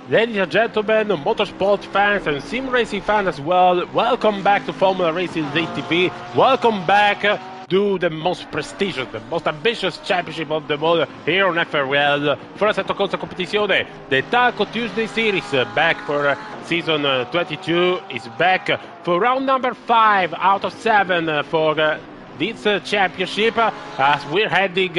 Ladies and gentlemen, motorsport fans and sim racing fans as well, welcome back to Formula Racing ZTV. Welcome back to the most prestigious, the most ambitious championship of the world here on FRL. First Assetto Corsa Competizione, the Taco Tuesday Series, back for season 22, is back for round number 5 out of 7 for this championship, as we're heading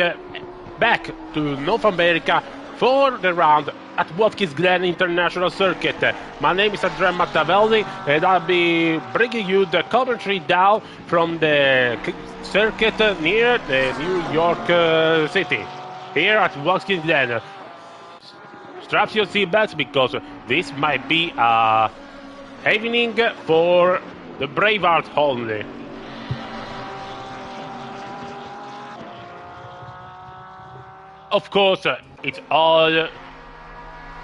back to North America for the round at Watkins Glen International Circuit. My name is Andrea Mattavelli, and I'll be bringing you the commentary down from the circuit near the New York City, here at Watkins Glen. Strap your seatbelts because this might be a evening for the Braveheart only. Of course, it's all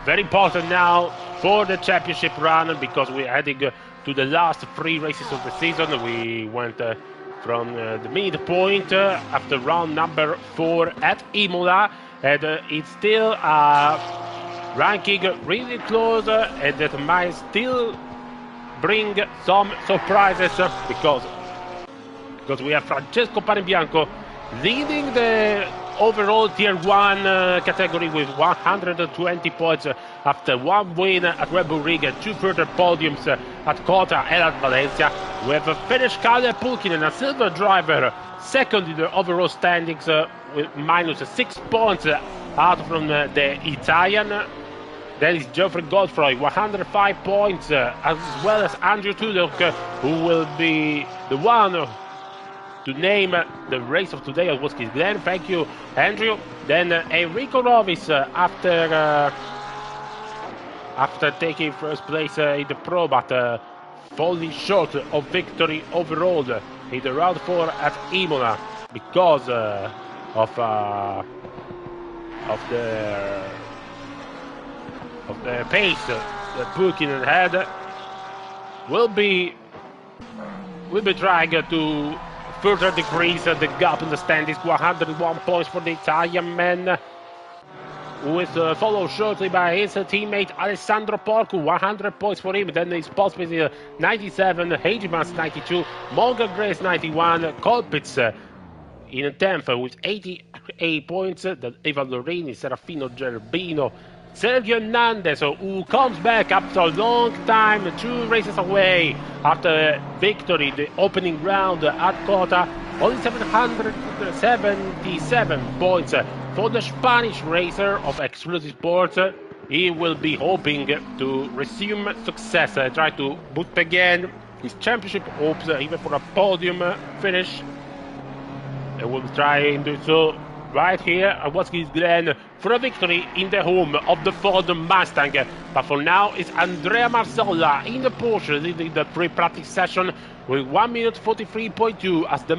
very important now for the championship run because we're heading to the last 3 races of the season. We went from the midpoint after round number 4 at Imola, and it's still ranking really close, and that might still bring some surprises because we have Francesco Panebianco leading the overall Tier 1 category with 120 points after 1 win at Red Bull Ring and 2 further podiums at Cota and at Valencia. We have a Finnish Kalle Pulkkinen, a silver driver, second in the overall standings with minus 6 points out from the Italian. Then is Geoffrey Godfrey, 105 points, as well as Andrew Tudor, who will be the one to name the race of today at Watkins Glen. Thank you, Andrew. Then Enrico Rovis, after taking first place in the Pro, but falling short of victory overall in the round 4 at Imola because of the pace that Pulkkinen had, will be trying to further decrease the gap in the standings. 101 points for the Italian man, who is followed shortly by his teammate Alessandro Porcu, 100 points for him. Then his Pospis 97, Hegemans 92, Morgan Grace 91, Colpitz in 10th with 88 points. Then Ivan Lorini, Serafino Gerbino, Sergio Hernandez, who comes back after a long time, 2 races away after victory, the opening round at Cota, only 777 points for the Spanish racer of Exclusive Sports. He will be hoping to resume success, try to boot again his championship hopes, even for a podium finish. And will try and do so right here at Watkins Glen for a victory in the home of the Ford Mustang. But for now, it's Andrea Marzolla in the Porsche leading the pre-practice session with 1 minute 43.2 as the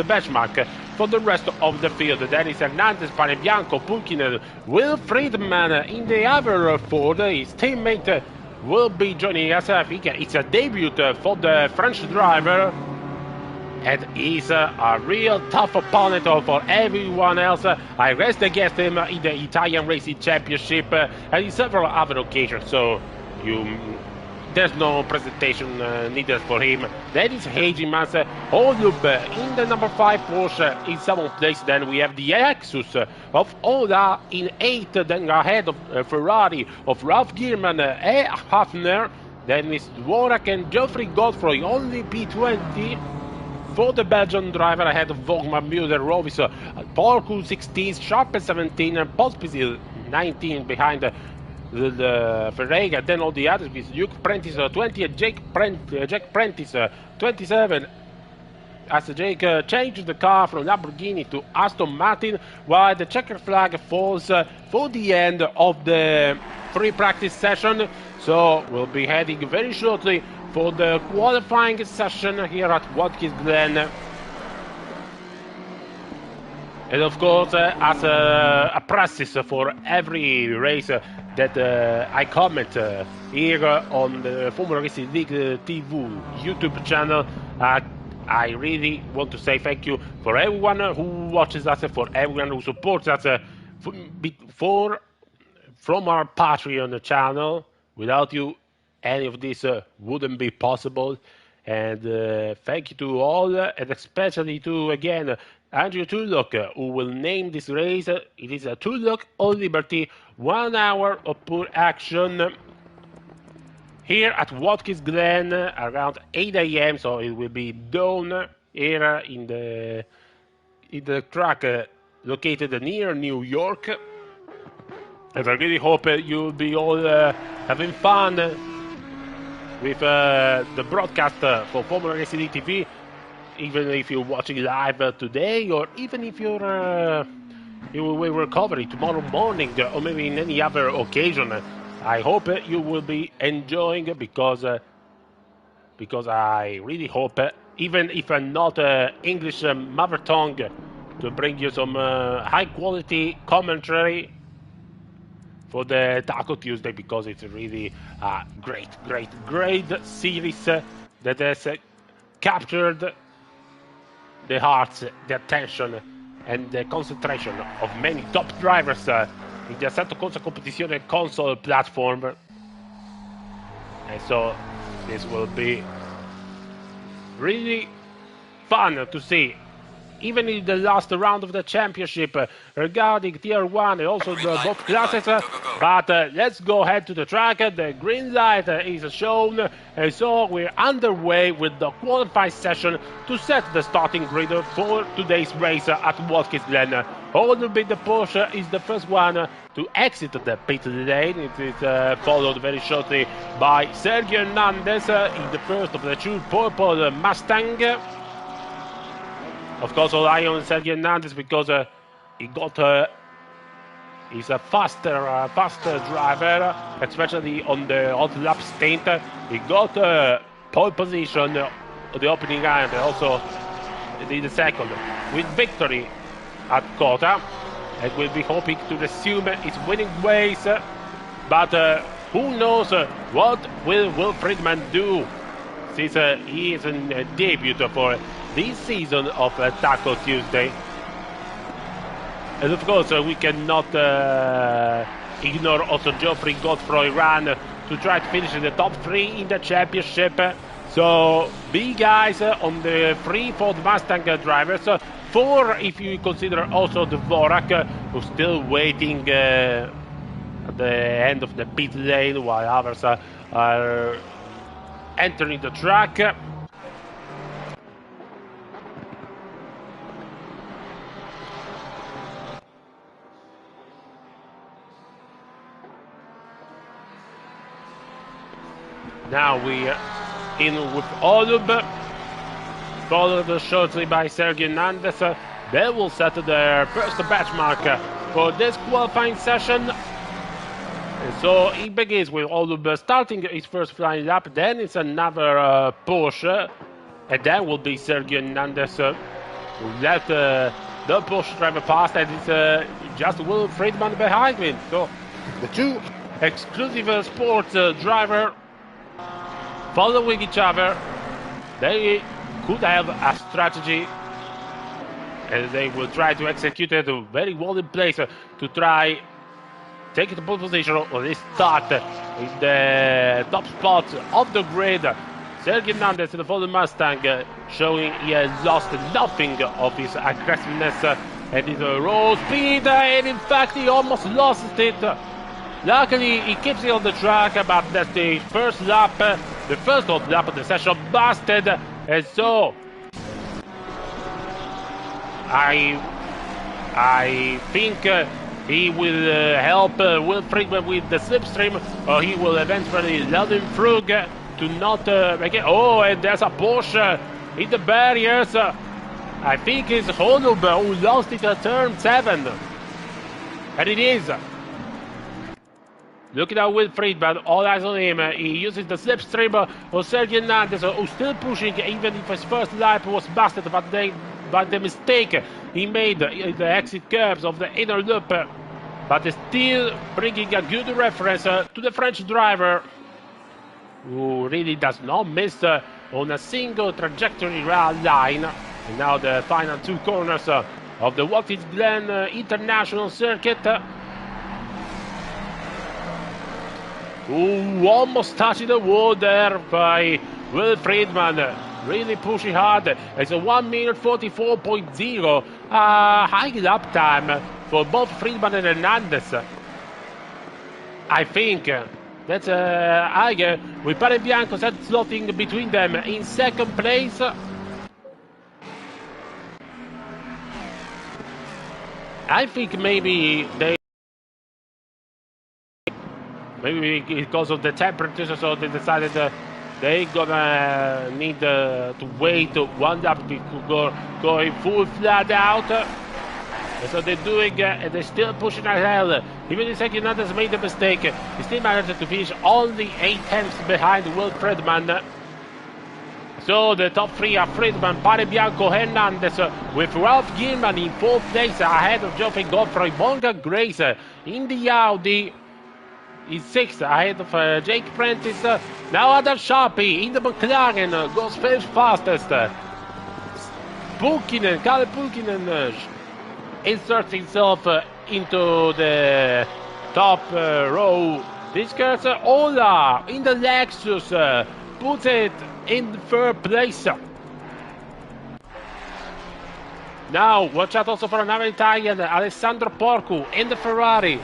benchmark for the rest of the field. Then is Hernandez, Panebianco, Pulkkinen, Will Friedman in the other Ford. His teammate will be joining us. I think it's a debut for the French driver, and he's a real tough opponent for everyone else. I raced against him in the Italian Racing Championship and in several other occasions, so there's no presentation needed for him. Then is Hegemans, Holub in the number 5 Porsche in 7th place. Then we have the Lexus of Oda in 8th, then ahead of Ferrari of Ralph Gierman and Hafner. Then is Dvorak and Geoffrey Godfrey, only P20 for the Belgian driver, ahead of Vogtman, Müller, Rovis, Porcu 16, Sharp 17, and Pospisil 19 behind the Ferreira. Then all the others with Luke Prentice 20 and Jack Prentice 27. As Jake changed the car from Lamborghini to Aston Martin, while the checker flag falls for the end of the free practice session. So we'll be heading very shortly for the qualifying session here at Watkins Glen. And of course, as a practice for every race that I comment here on the Formula Racing League TV YouTube channel, I really want to say thank you for everyone who watches us, for everyone who supports us, from our Patreon channel. Without you, any of this wouldn't be possible. And thank you to all, and especially to, again, Andrew Tulloch, who will name this race. It is a Tulloch on Liberty, 1 hour of pure action here at Watkins Glen around 8 a.m. So it will be dawn here in the track located near New York. And I really hope you'll be all having fun with the broadcast for Formula Racing TV, even if you're watching live today, or even if you're you will recover it tomorrow morning, or maybe in any other occasion. I hope you will be enjoying, because I really hope, even if I'm not English mother tongue, to bring you some high quality commentary for the Taco Tuesday, because it's really a great series that has captured the hearts, the attention, and the concentration of many top drivers in the Assetto Corsa Competizione console platform. And so this will be really fun to see, even in the last round of the championship, regarding Tier 1 and also both classes. But let's go ahead to the track. The green light is shown, and so we're underway with the qualifying session to set the starting grid for today's race at Watkins Glen. Holdenby, the Porsche, is the first one to exit the pit lane. It is followed very shortly by Sergio Hernandez in the first of the two purple Mustang. Of course, all eye on Sergio Hernandez, because he got he's a faster driver, especially on the hot lap stint. He got pole position on the opening round, and also in the second, with victory at Kota, and will be hoping to resume his winning ways. But who knows what will Will Friedman do, since he is in debut for this season of Taco Tuesday. And of course, we cannot ignore also Geoffrey Godfroy ran to try to finish in the top 3 in the championship. So big eyes on the 3 Ford Mustang drivers. 4 if you consider also Dvorak, who's still waiting at the end of the pit lane, while others are entering the track. Now we are in with Olub, followed shortly by Sergio Hernandez. They will set their first batch mark for this qualifying session. And so it begins with Olub starting his first flying lap, then it's another Porsche, and then will be Sergio Hernandez who let the Porsche driver past, and it's just Will Friedman behind him. So the two exclusive sports driver following each other. They could have a strategy, and they will try to execute it very well in place to try take the pole position, or they start in the top spot of the grid. Sergio Hernandez in the Ford Mustang showing he has lost nothing of his aggressiveness and his raw speed, and in fact he almost lost it. Luckily he keeps it on the track, but that's the first lap, the first hot lap of the session busted, and so I think he will help Will Friedman with the slipstream, or he will eventually let him through to not make it. Oh, and there's a Porsche in the barriers. I think it's Holub who lost it at turn 7. And it is. Looking at Will Friedman, all eyes on him. He uses the slipstream of Sergio Hernandez, who's still pushing, even if his first lap was busted by the mistake he made in the exit curves of the inner loop. But still bringing a good reference to the French driver, who really does not miss on a single trajectory line. And now the final 2 corners of the Watkins Glen International Circuit. Ooh, almost touching the wall there by Will Friedman. Really pushing hard. It's a 1 minute 44.0. High lap time for both Friedman and Hernandez. I think that's higher with Panebianco set slotting between them in second place. I think maybe because of the temperatures, so they decided they're gonna need to wait 1 lap to go full flat out. And so they're doing, and they're still pushing ahead. Even if Hernandez made a mistake, he still managed to finish only 8 tenths behind Will Friedman. So the top 3 are Friedman, Panebianco, Hernandez, with Ralph Gilman in 4th place ahead of Geoffrey Godfrey. Morgan Grace in the Audi is 6th ahead of Jake Prentice. Now Adam Sharpie in the McLaren goes 5th fastest. Karl Pulkkinen inserts himself into the top row. This gets Ola in the Lexus, puts it in 3rd place. Now watch out also for another Italian, Alessandro Porcu in the Ferrari.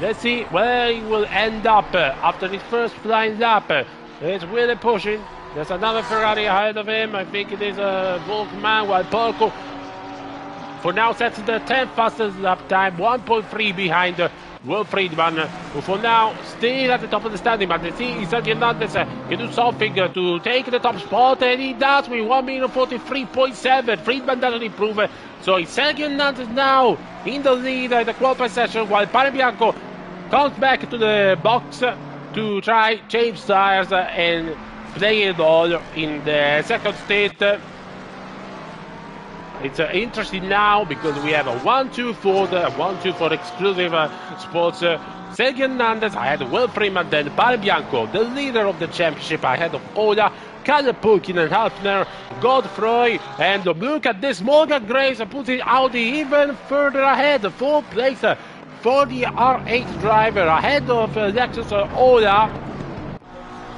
Let's see where he will end up after his first flying lap. It's really pushing. There's another Ferrari ahead of him. I think it is Volkmann, while Porcu for now sets the 10th fastest lap time, 1.3 behind Will Friedman, who for now still at the top of the standing. But let's see if Sergio Hernandez can do something to take the top spot, and he does with 1 minute 43.7. Friedman doesn't improve, so it's Sergio Hernandez now in the lead at the qualifying session, while Panebianco comes back to the box to try change tires and play it all in the second state. It's interesting now because we have a 1-2 for exclusive sports. Sergio Hernandez ahead of Will Friedman, then Panebianco, the leader of the championship, ahead of Ola, Karl Pulkkinen, Halfner, Godfrey, and look at this, Morgan Grace putting Audi even further ahead, 4th place for the R8 driver, ahead of Lexus Ola.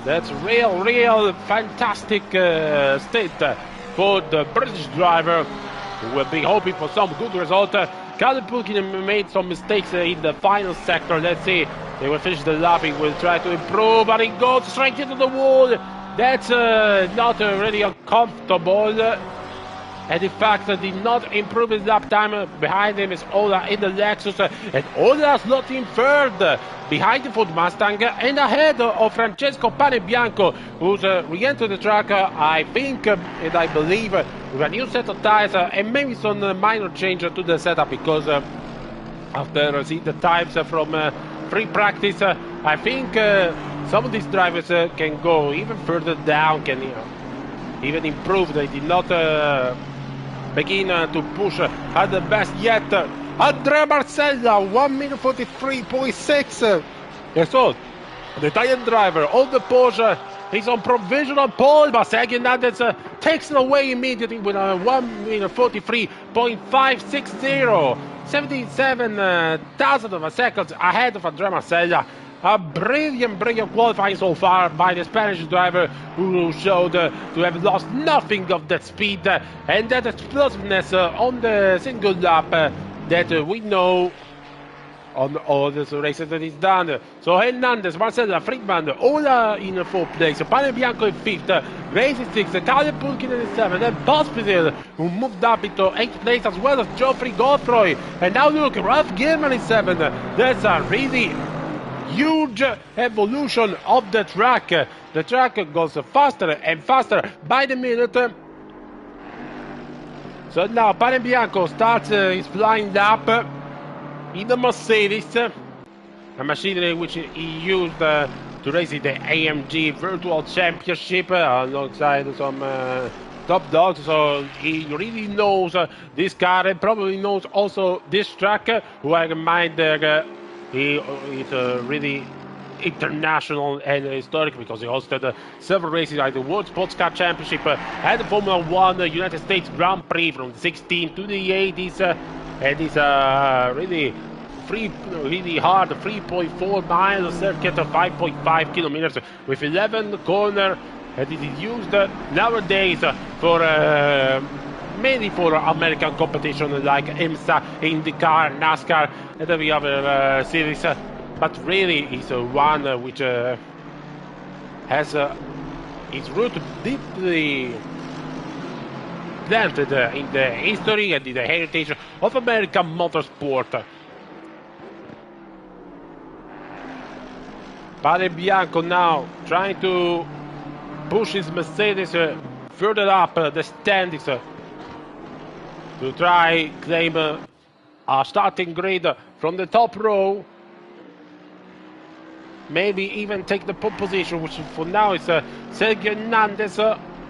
That's real fantastic state for the British driver, who will be hoping for some good result. Karl Pulkkinen made some mistakes in the final sector. Let's see, they will finish the lap, he will try to improve, and he goes straight into the wall. That's not really uncomfortable. And in fact, did not improve his lap time. Behind him is Ola in the Lexus, and Ola's not in 3rd, behind the Ford Mustang, and ahead of Francesco Panebianco, who's re-entered the track, I think, and I believe, with a new set of tires, and maybe some minor change to the setup, because after seeing the times from free practice, I think some of these drivers can go even further down, can even improve. They did not begin to push at the best yet. Andrea Marcella, 1 minute 43.6. And so, the Italian driver of the Porsche is on provisional pole, but Sergio Hernandez takes it away immediately with a 1 minute 43.560. 77 thousandths of a second ahead of Andrea Marcella. A brilliant qualifying so far by the Spanish driver, who showed to have lost nothing of that speed and that explosiveness on the single lap that we know on all the races that he's done. So Hernandez, Marcella, Friedman, Ola in 4th place, Panebianco in 5th, Grace in 6th, Karl Pulkkinen in 7th, and Pospisil, who moved up into 8th place, as well as Geoffrey Godfrey. And now look, Ralph Gilman in 7th. That's a really huge evolution of the track. The track goes faster and faster by the minute. So now Panebianco starts his flying lap in the Mercedes, a machine which he used to race in the AMG Virtual Championship alongside some top dogs. So he really knows this car, and probably knows also this track, who I remind he is really international and historic, because he hosted several races like the World Sports Car Championship and the Formula 1 United States Grand Prix from the 16 to the 80s, and is really really hard 3.4 miles circuit of 5.5 kilometers with 11 corner, and it is used nowadays for mainly for American competition like IMSA, IndyCar, NASCAR, and every other series. But really, it's one which has its root deeply planted in the history and in the heritage of American motorsport. Padre Bianco now trying to push his Mercedes further up the standings to try claim a starting grid from the top row. Maybe even take the pole position, which for now is Sergio Hernandez.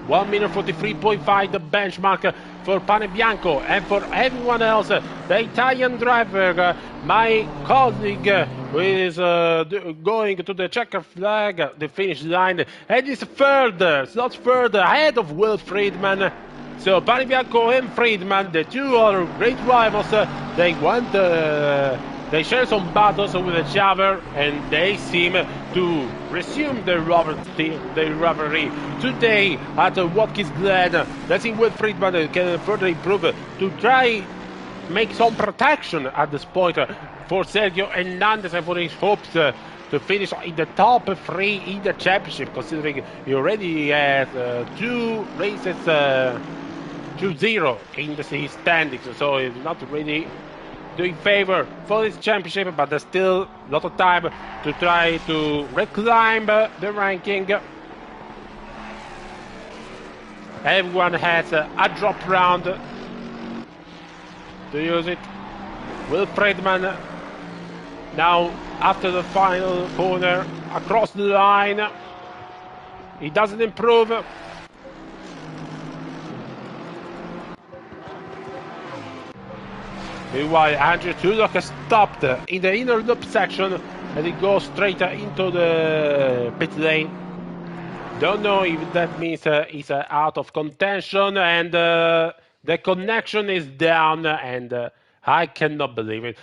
1 minute 43.5 the benchmark for Pane Bianco, and for everyone else, the Italian driver, my colleague, who is going to the checker flag, the finish line, and is third, slots third, ahead of Will Friedman. So Pane Bianco and Friedman, the two other great rivals, they share some battles with each other, and they seem to resume their rivalry today at Watkins Glen. Let's see what Friedman can further improve to try make some protection at this point for Sergio Hernandez and for his hopes to finish in the top three in the championship, considering he already has 2 races 2-0 in the standings, so it's not really doing favor for this championship, but there's still a lot of time to try to reclimb the ranking. Everyone has a drop round to use it. Will Friedman now after the final corner across the line. He doesn't improve. Meanwhile, Andrew Tudor has stopped in the inner loop section and he goes straight into the pit lane. Don't know if that means he's out of contention, and the connection is down, and I cannot believe it.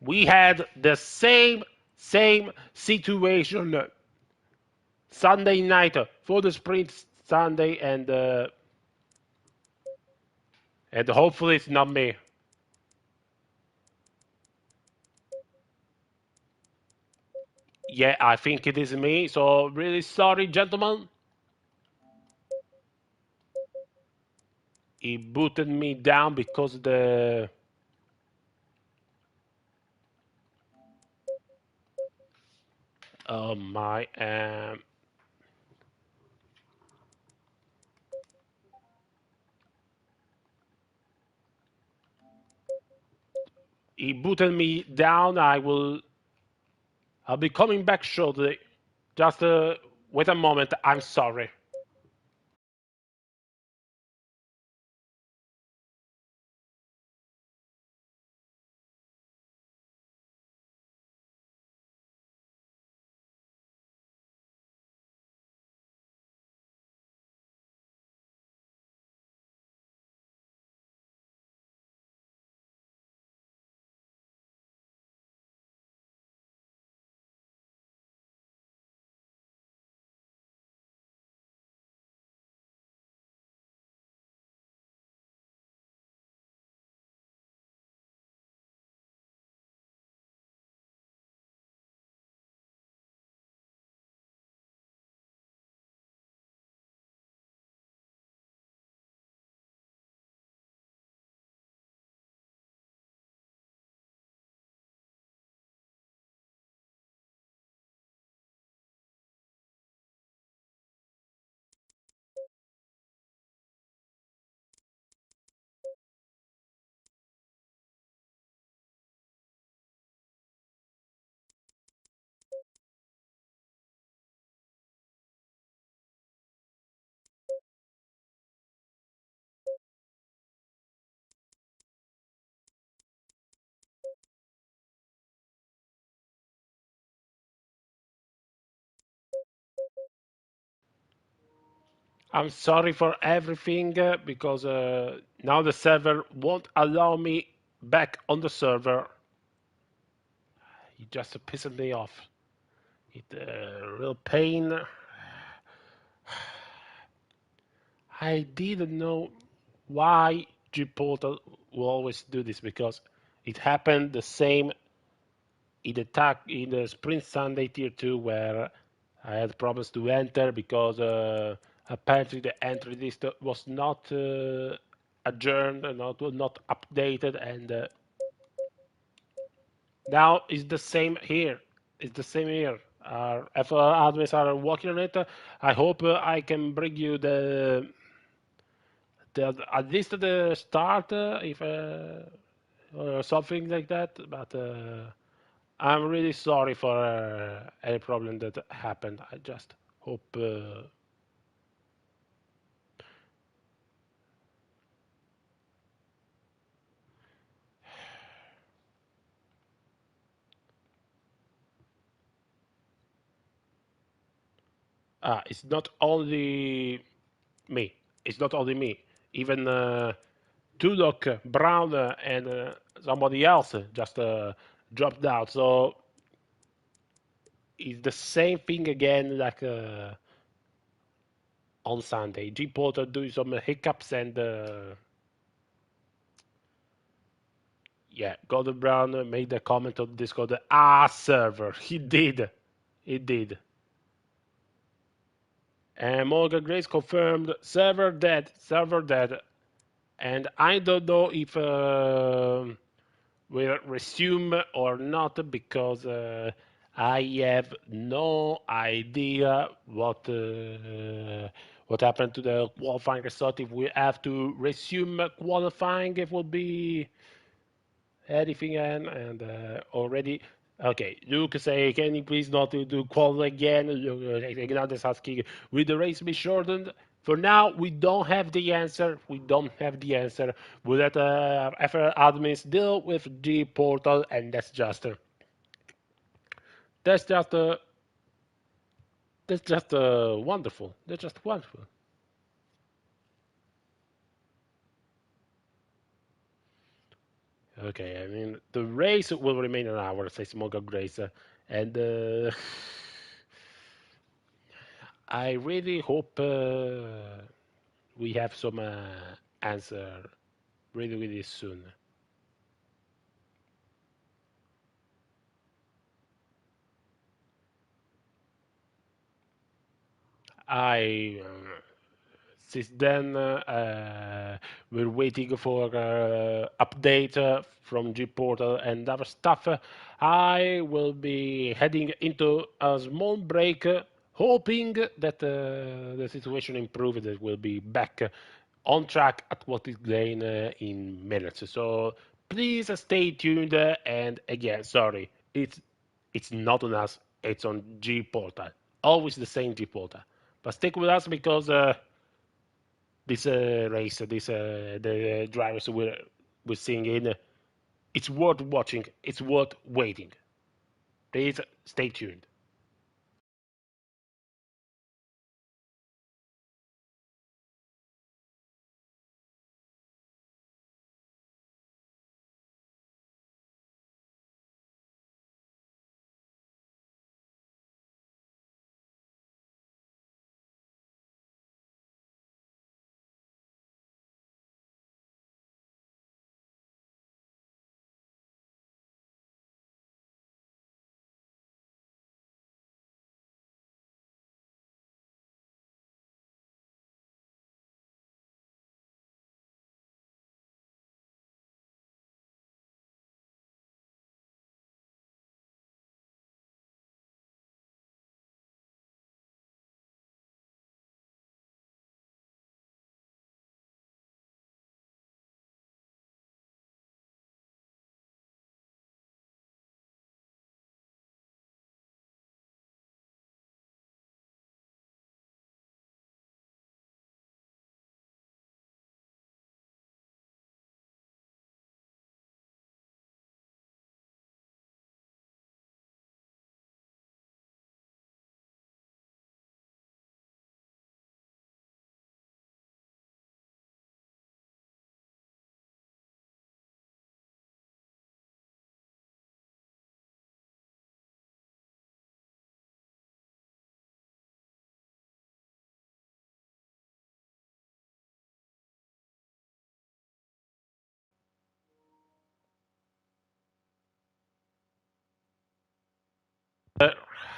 We had the same situation Sunday night for the sprint Sunday, and hopefully it's not me. Yeah, I think it is me, so really sorry, gentlemen. He booted me down because the... Oh my... He booted me down. I'll be coming back shortly. Just wait a moment. I'm sorry. I'm sorry for everything because now the server won't allow me back on the server. It just pisses me off. It real pain. I didn't know why G Portal will always do this because it happened the same in the Sprint Sunday Tier 2 where I had problems to enter because apparently the entry list was not adjourned, not updated, and now it's the same here. It's the same here. Our FRL admins are working on it. I hope I can bring you the at least the start if or something like that. But I'm really sorry for any problem that happened. I just hope. It's not only me. It's not only me. Even Tudok, Brown, and somebody else just dropped out. So it's the same thing again like on Sunday. G Porter doing some hiccups and yeah, Gordon Brown made a comment on Discord. Server. He did. He did. And Morgan Grace confirmed server dead. Server dead. And I don't know if will resume or not because I have no idea what happened to the qualifying result. If we have to resume qualifying, it will be anything and already. Okay, Luke say, can you please not do qual again? Ignatius asking, will the race be shortened? For now, we don't have the answer. We don't have the answer. We'll let FR admins deal with G portal, and that's just wonderful. That's just wonderful. Okay, I mean the race will remain an hour, says Morgan Grace, and I really hope we have some answer really, really soon. I since then we're waiting for update from G Portal and other stuff. I will be heading into a small break, hoping that the situation improves. That we'll be back on track at what is Glen in minutes. So please stay tuned. And again, sorry, it's not on us. It's on G Portal. Always the same G Portal. But stick with us because this race, the drivers we're seeing in, it's worth watching. It's worth waiting. Please stay tuned.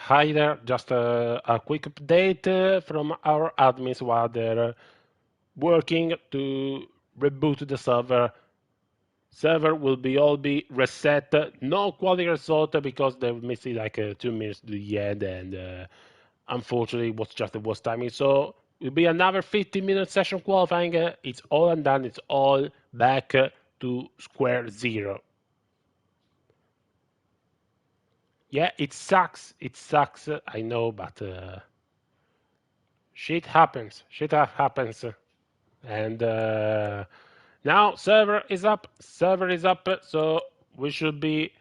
Hi there, just a quick update from our admins while they're working to reboot the server. Server will be reset. No quality result because they missed like 2 minutes to the end, and unfortunately it was just the worst timing. So it'll be another 15-minute session qualifying. It's all undone. It's all back to square zero. Yeah, it sucks. It sucks. I know, but shit happens. Shit happens. And now server is up. Server is up. So we should be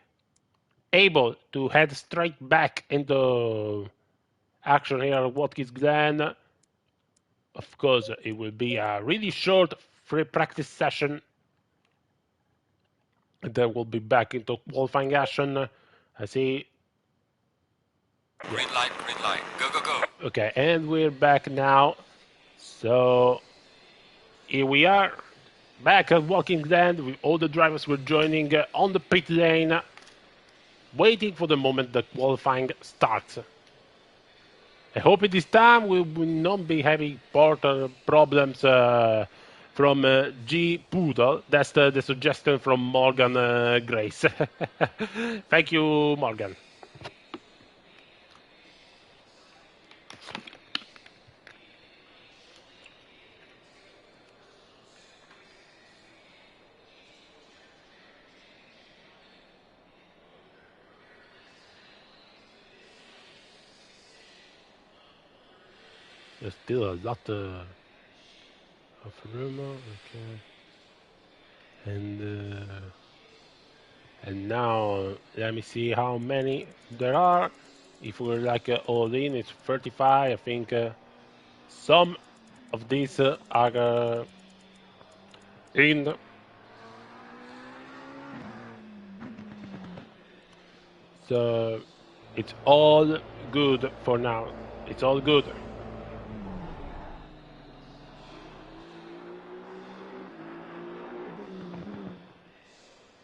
able to head straight back into action here at Watkins Glen. Of course, it will be a really short free practice session. And then we'll be back into qualifying action. I see. Green light, go, go, go. Okay, and we're back now. So here we are, back at Watkins Glen with all the drivers were joining on the pit lane, waiting for the moment the qualifying starts. I hope this time we will not be having portal problems from G Poodle. That's the suggestion from Morgan Grace. Thank you, Morgan. There's still a lot of rumor, okay. And now let me see how many there are. If we're like all in, it's 35. I think some of these are in. So it's all good for now. It's all good.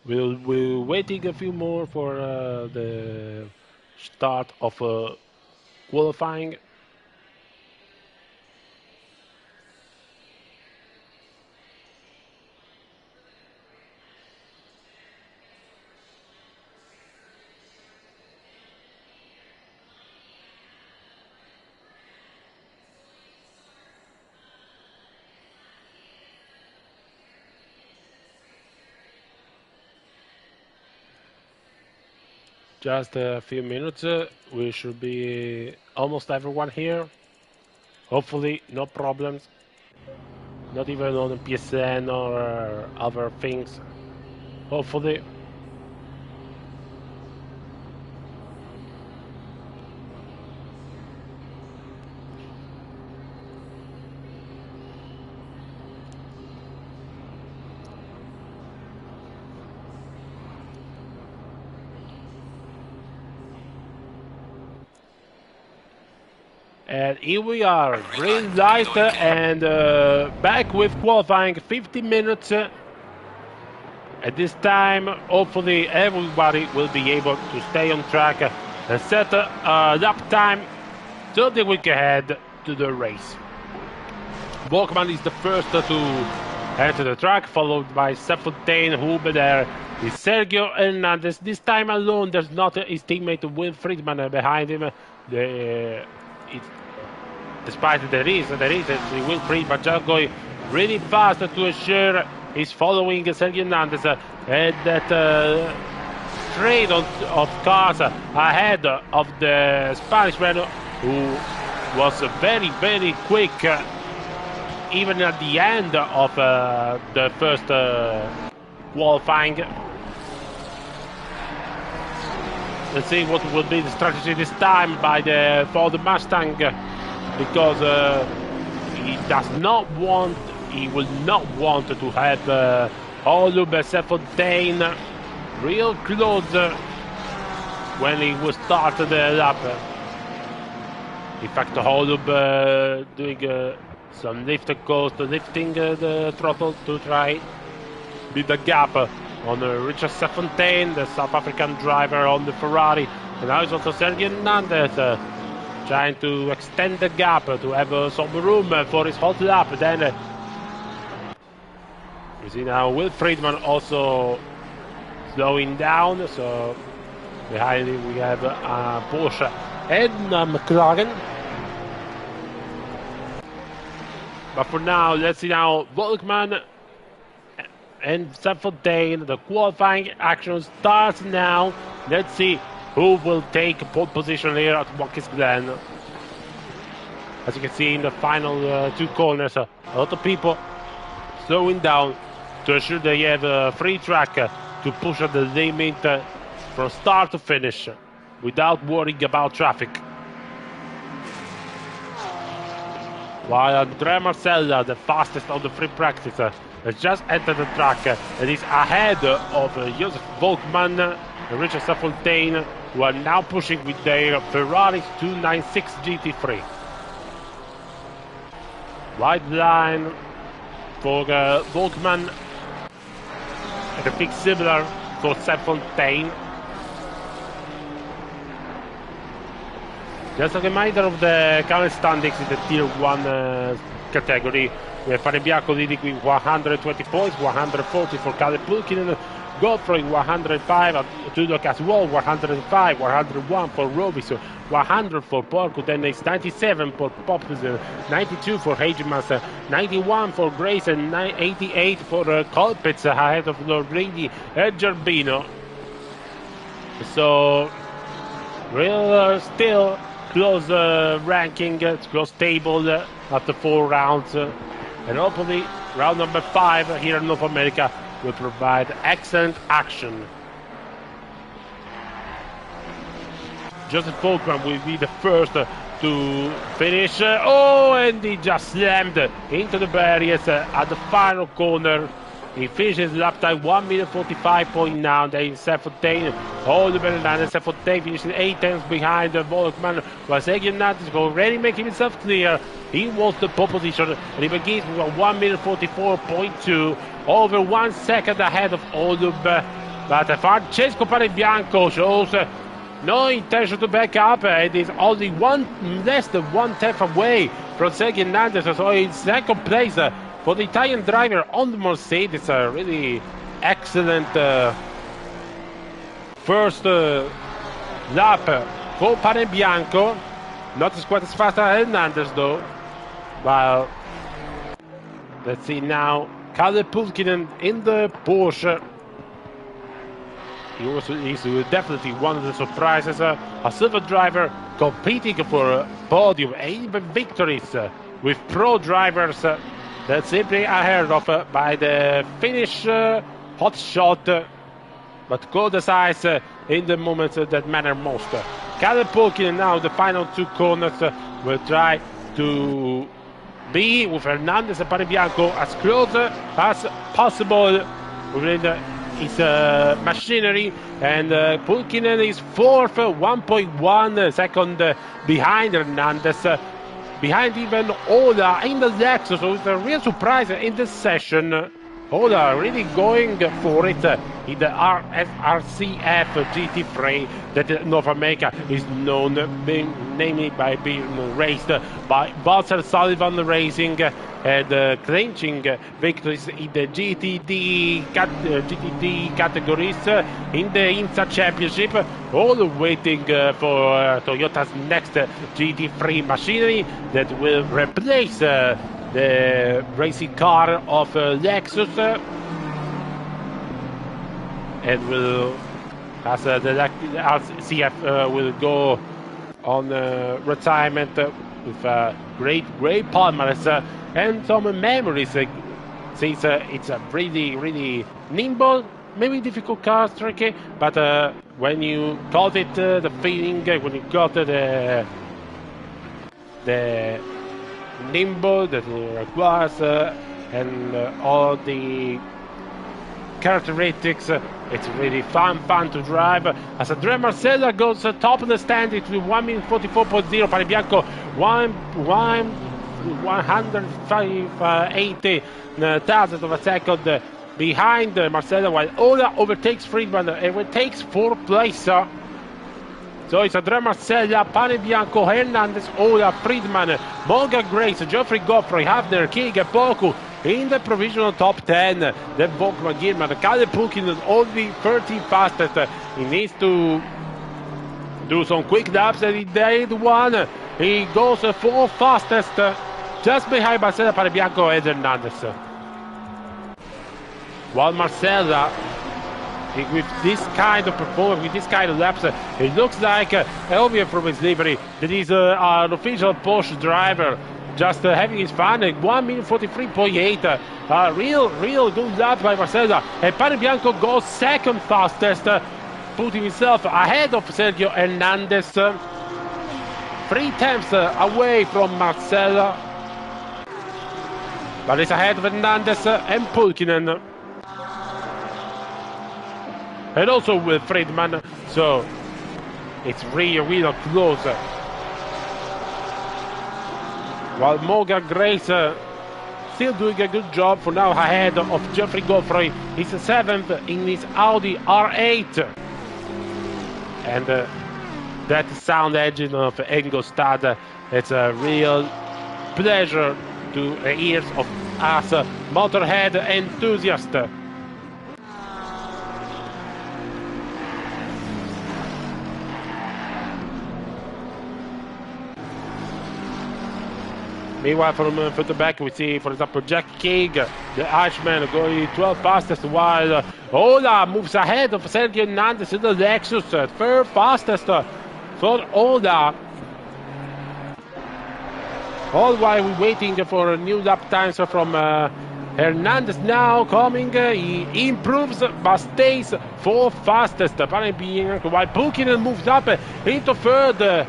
We're waiting a few more for the start of qualifying. Just a few minutes. We should be almost everyone here. Hopefully, no problems. Not even on the PSN or other things. Hopefully. And here we are, green light and back with qualifying 50 minutes. At this time, hopefully everybody will be able to stay on track and set a lap time 30 week ahead to the race. Volkmann is the first to enter the track, followed by Sefontaine, Huber there is Sergio Hernandez. This time alone, there's not his teammate Will Friedman behind him. Despite there is Will Friedman just going really fast to ensure he's following Sergio Hernandez and that trade of cars ahead of the Spanish man who was very, very quick even at the end of the first qualifying. Let's see what will be the strategy this time by the Ford Mustang, because he will not want to have Holub Sefontaine real close when he will start the lap. In fact, Holub doing some lift coast, lifting the throttle to try beat the gap on Richard Sefontaine, the South African driver on the Ferrari, And now it's also Sergio Hernandez trying to extend the gap to have some room for his hot lap. Then you see now Will Friedman also slowing down. So behind him we have Porsche and McLaren. But for now, let's see now Volkmann and Saint-Fontaine. The qualifying action starts now. Let's see who will take pole position here at Watkins Glen. As you can see in the final two corners, a lot of people slowing down to ensure they have a free track to push at the limit from start to finish without worrying about traffic. While Andrea Marcella, the fastest on the free practice, has just entered the track and is ahead of Josef Volkmann and Richard Saint-Fontaine, who are now pushing with their Ferrari 296 GT3. Wide line for Volkmann, and a big similar for Saint-Fontaine. Just a reminder of the current standings in the Tier 1 category. We have Fanebianco leading with 120 points, 140 for Kalle Pulkkinen, Godfrey 105, Tudor as well 105, 101 for Robis, 100 for Porco, then it's 97 for Popkins, 92 for Hagemas, 91 for Grace, and 88 for Colpitz ahead of Lorrini and Gerbino. So, real still close ranking, close table after 4 rounds. And hopefully round number 5 here in North America will provide excellent action. Joseph Volkmann will be the first to finish. Oh, and he just slammed into the barriers at the final corner. He finishes lap time 1:45.9. Then Saint-Fontaine, all the better than Saint-Fontaine finishing 8 tenths behind Volkmann. While Sergio Hernandez already making himself clear. He wants the pole position and he begins with a 1:44.2, over 1 second ahead of Olub. But Francesco Panebianco shows no intention to back up. It is only less than 1 tenth away from Sergio Hernandez. So in second place for the Italian driver on the Mercedes. A really excellent first lap for Panebianco. Not quite as fast as Hernandez though. Well, let's see now Kalle Pulkkinen in the Porsche. He's definitely one of the surprises. A silver driver competing for a podium and even victories with pro drivers. That's simply unheard of by the Finnish hot shot, but cold as ice in the moments that matter most. Kalle Pulkkinen now the final 2 corners will try to be with Hernandez and Panebianco as close as possible within his machinery. And Pulkkinen is 4th, 1.1 second behind Hernandez. Behind even Oda in the Lexus, so it's a real surprise in this session. Oda really going for it in the RSRCF GT3 that North America is known namely by being raced by Walter Sullivan Racing and clinching victories in the GTD categories in the IMSA Championship, all waiting for Toyota's next GT3 machinery that will replace the racing car of Lexus, and will, as the RCF will go on retirement with great palmarès and some memories, since it's a really nimble, maybe difficult car, tricky, but when you got it, the feeling, when you got the nimble that it requires and all the characteristics, it's really fun to drive. As Andrea Marcella goes top of the standings with 1:44.0, Panebianco 180 thousandths of a second behind Marcella, while Ola overtakes Friedman and takes 4th place. So it's Andrea Marcella, Pane Bianco, Hernandez, Ola, Friedman, Morgan Grace, Geoffrey Godfrey, Hafner, King, Poku in the provisional top 10. Then Bokman, Gilman, Kalle Pukin, only 30 fastest. He needs to do some quick laps, and he did one. He goes 4 fastest, just behind Marcella, Pane Bianco, and Hernandez. While Marcella, with this kind of performance, with this kind of laps, it looks like obvious from his livery that he's an official Porsche driver, just having his fun. 1 minute 43.8, real good lap by Marcella. And Pane Bianco goes second fastest, putting himself ahead of Sergio Hernandez, 3 tenths away from Marcella, but he's ahead of Hernandez and Pulkkinen. And also with Friedman, so it's really close. While Morgan Grace still doing a good job for now ahead of Geoffrey Godfrey. He's 7th in his Audi R8. And that sound engine of Ingolstadt, it's a real pleasure to the ears of us Motorhead enthusiasts. Meanwhile, from the back, we see, for example, Jack King, the Irishman, going 12 fastest, while Ola moves ahead of Sergio Hernandez in the Lexus, 3rd fastest for Ola. All while we're waiting for new lap times from Hernandez now coming. He improves but stays 4th fastest, while Pulkkinen moves up into 3rd.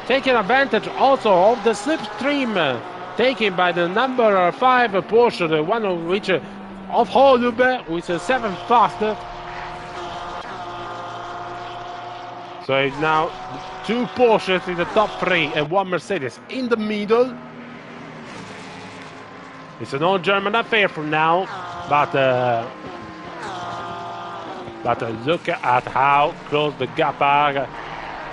Taking advantage also of the slipstream taken by the number 5 Porsche, the one of which of Holub, with 7th fastest. So it's now 2 Porsches in the top 3 and 1 Mercedes in the middle. It's an all German affair for now, but look at how close the gap are.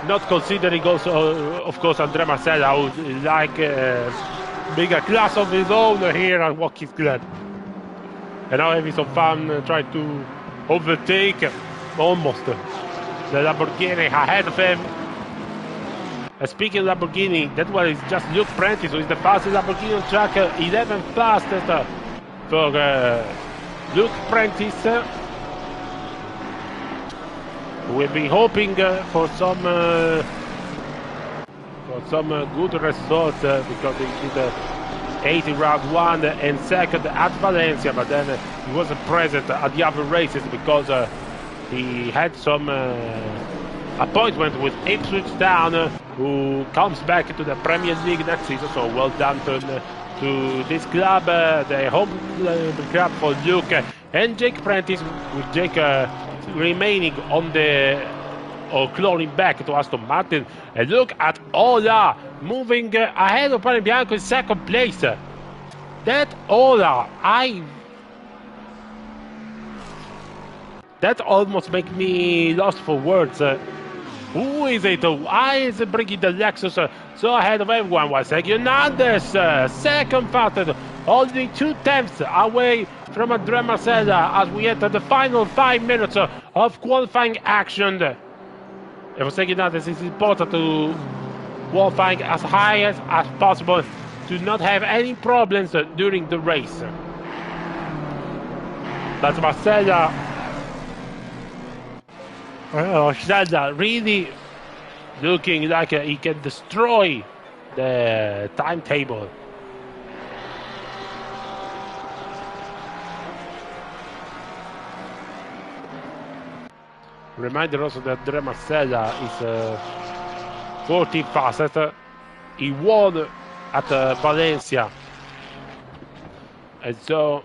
Not considering also, of course, Andrea Marcella, who's like being a class of his own here at Watkins Glen. And now having some fun trying to overtake almost the Lamborghini ahead of him. Speaking of Lamborghini, that one is just Luke Prentice, who is the fastest Lamborghini on track, 11th fastest for Luke Prentice. We've been hoping for some good results because he did 80 round 1 and 2nd at Valencia, but then he wasn't present at the other races because he had some appointment with Ipswich Town, who comes back to the Premier League next season. So well done to this club, the home club for Luke and Jake Prentice, with Jake remaining on the or cloning back to Aston Martin. And look at Ola moving ahead of Pane Bianco in 2nd place. That Ola, that almost makes me lost for words. Who is it? Why is it bringing the Lexus so ahead of everyone? Was Sergio Hernandez, 2nd fastest, only 2 tenths away from Andrea Marcella as we enter the final 5 minutes of qualifying action. And for Sergio Hernandez, it's important to qualifying as high as possible to not have any problems during the race. But Marcella really looking like he can destroy the timetable. Reminder also that Andrea Marcella is 14th fastest. He won at Valencia, and so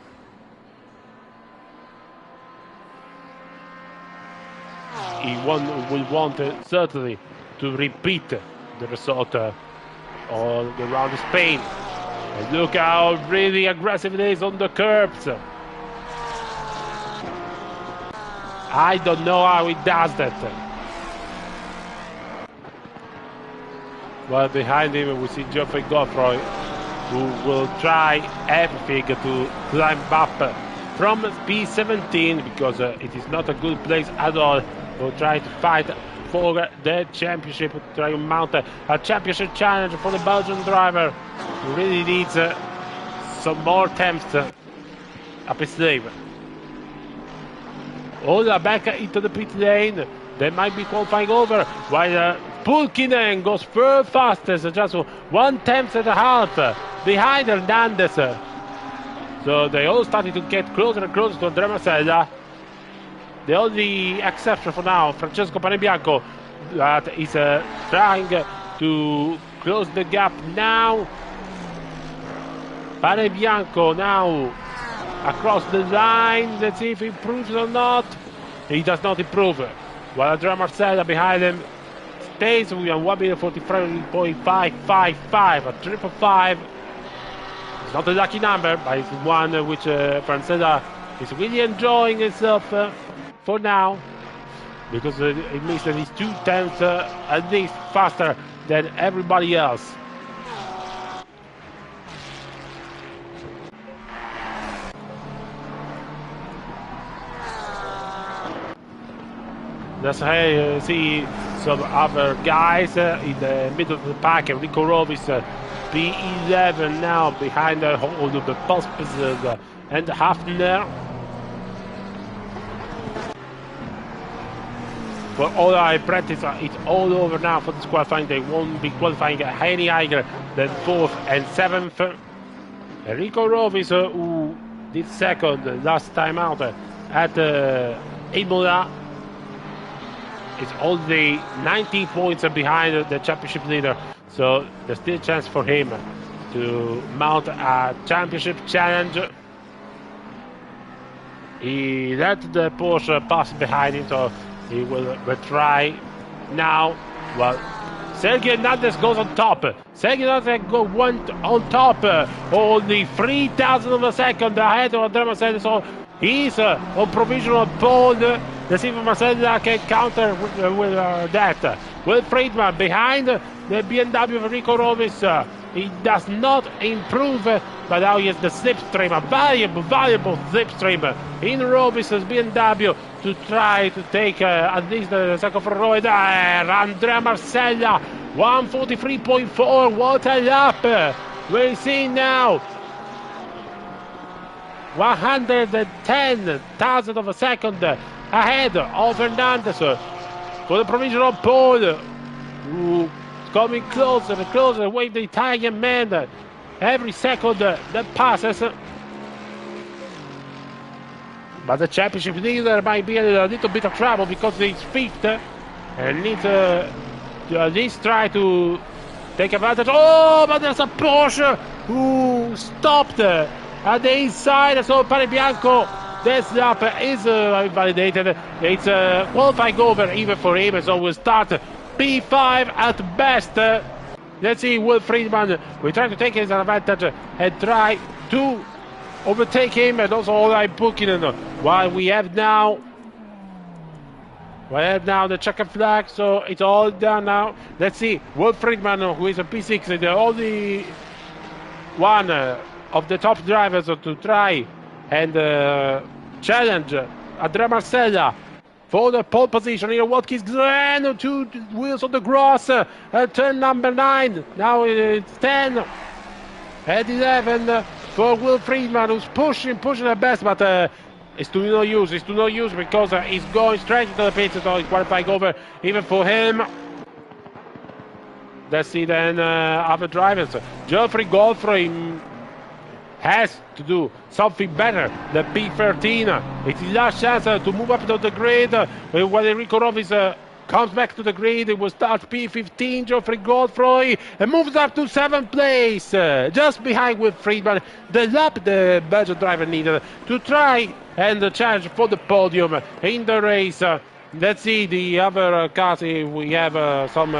he will want certainly to repeat the result all around Spain. And look how really aggressive it is on the curbs. I don't know how he does that. While behind him we see Geoffrey Godfrey, who will try everything to climb up from P17 because it is not a good place at all. Will try to fight for the championship, try to mount a championship challenge for the Belgian driver, who really needs some more attempts up his sleeve. Ola back into the pit lane. They might be qualifying over, while Pulkkinen goes third fastest, just 1/10 and a half behind Hernandez. So they all started to get closer and closer to Andrea Marcella. The only exception for now, Francesco Panebianco, that is trying to close the gap now. Panebianco now across the line. Let's see if he improves or not. He does not improve. While Andrea Marcella behind him stays with a 1:43.555, a 555. It's not a lucky number, but it's one which Francella is really enjoying himself for now, because it means that he's 2/10 at least faster than everybody else. Let's see some other guys in the middle of the pack. Enrico Rovis, P11 now behind the Pospisil and Hafner. For all our apprentices, it's all over now for this qualifying. They won't be qualifying any higher than 4th and 7th. Enrico Rovis, who did second last time out at Imola, is only 19 points behind the championship leader. So there's still a chance for him to mount a championship challenge. He let the Porsche pass behind him, so he will retry now. Well, Sergio Hernandez goes on top. Sergio Hernandez went on top, only 3,000 of a second ahead of Andrea Marcella. So he's on provisional pole. Let's see if Marcella can counter with that. Will Friedman behind the BMW of Enrico Rovis. He does not improve, but now he has the slipstream, a valuable slipstream in Rovis's BMW to try to take at least the second row. Andrea Marcella, 1:43.4. What a lap! We're seeing now 110,000 of a second ahead of Hernandez for the provisional pole. Ooh, coming closer and closer with the Italian man every second that passes. But the championship leader might be in a little bit of trouble because he's fifth and needs to at least try to take advantage. Oh, but there's a Porsche who stopped at the inside, so Panebianco, this lap is invalidated. It's qualifying over even for him, so we'll start P5 at best. Let's see, Will Friedman will try to take his advantage and try to overtake him, and also Ola Pulkkinen. While we have now the checkered flag, so it's all done now. Let's see, Will Friedman, who is a P6, the only one of the top drivers to try and challenge Andrea Marcella for the pole position here. Watkins, Glen, 2 wheels on the grass, turn number 9. Now it's 10 and 11 for Will Friedman, who's pushing the best, but it's to no use. It's to no use because he's going straight into the pits, so it's qualifying over even for him. Let's see then other drivers. Geoffrey Godfrey has to do something better than P13. It's his last chance to move up to the grid. When Enrico Rovis comes back to the grid, it will start P15. Geoffrey Godfrey and moves up to 7th place, just behind Will Friedman. The lap the Belgian driver needed to try and challenge for the podium in the race. Let's see the other cars. We have some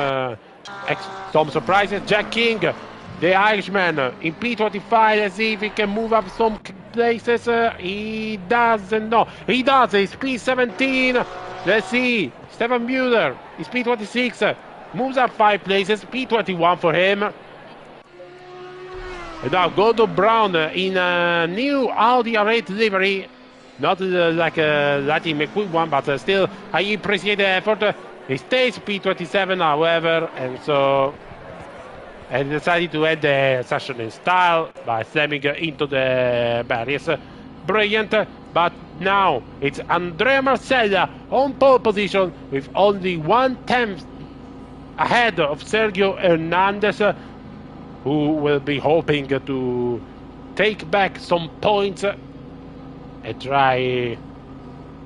surprises. Jack King, the Irishman, in P25. Let's see if he can move up some places. He doesn't. No, he does. It's P17. Let's see. Stefan Mueller is P26. moves up 5 places, P21 for him. And now Gordon Brown in a new Audi R8 livery. Not like a Lightning McQueen one, but still, I appreciate the effort. He stays P27, however, and so he decided to end the session in style by slamming into the barriers. Brilliant, but now it's Andrea Marcella on pole position with only 1/10 ahead of Sergio Hernandez, who will be hoping to take back some points and try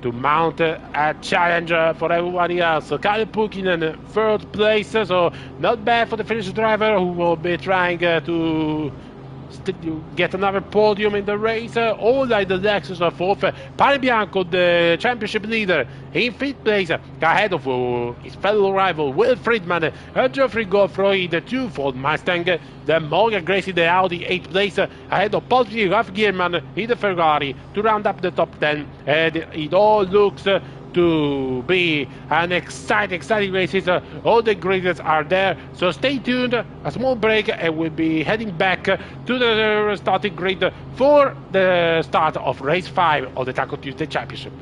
to mount a challenge for everybody else. So Kyle Pukinen third place, so not bad for the Finnish driver, who will be trying to get another podium in the race. All like the Lexus are fourth. Pane Bianco, the championship leader, in fifth place, ahead of his fellow rival Will Friedman, Geoffrey Godfrey, the two-fold Mustang, then Morgan Gracie, the Audi, 8th place, ahead of Paul Ralf Gierman in the Ferrari to round up the top 10. And it all looks to be an exciting races. All the grids are there, so stay tuned. A small break and we'll be heading back to the starting grid for the start of race 5 of the Taco Tuesday Championship.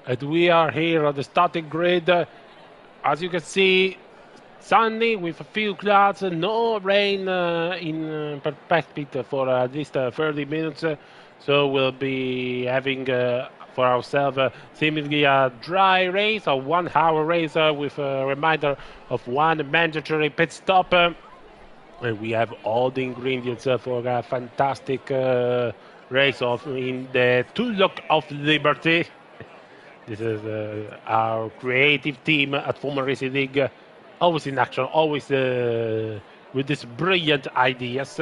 And we are here on the starting grid. As you can see, sunny with a few clouds, no rain in perspective for at least 30 minutes. So we'll be having for ourselves seemingly a dry race, a 1 hour race with a reminder of one mandatory pit stop. And we have all the ingredients for a fantastic race off in the Tulloch of Liberty. This is our creative team at Formula Racing League, always in action, always with these brilliant ideas.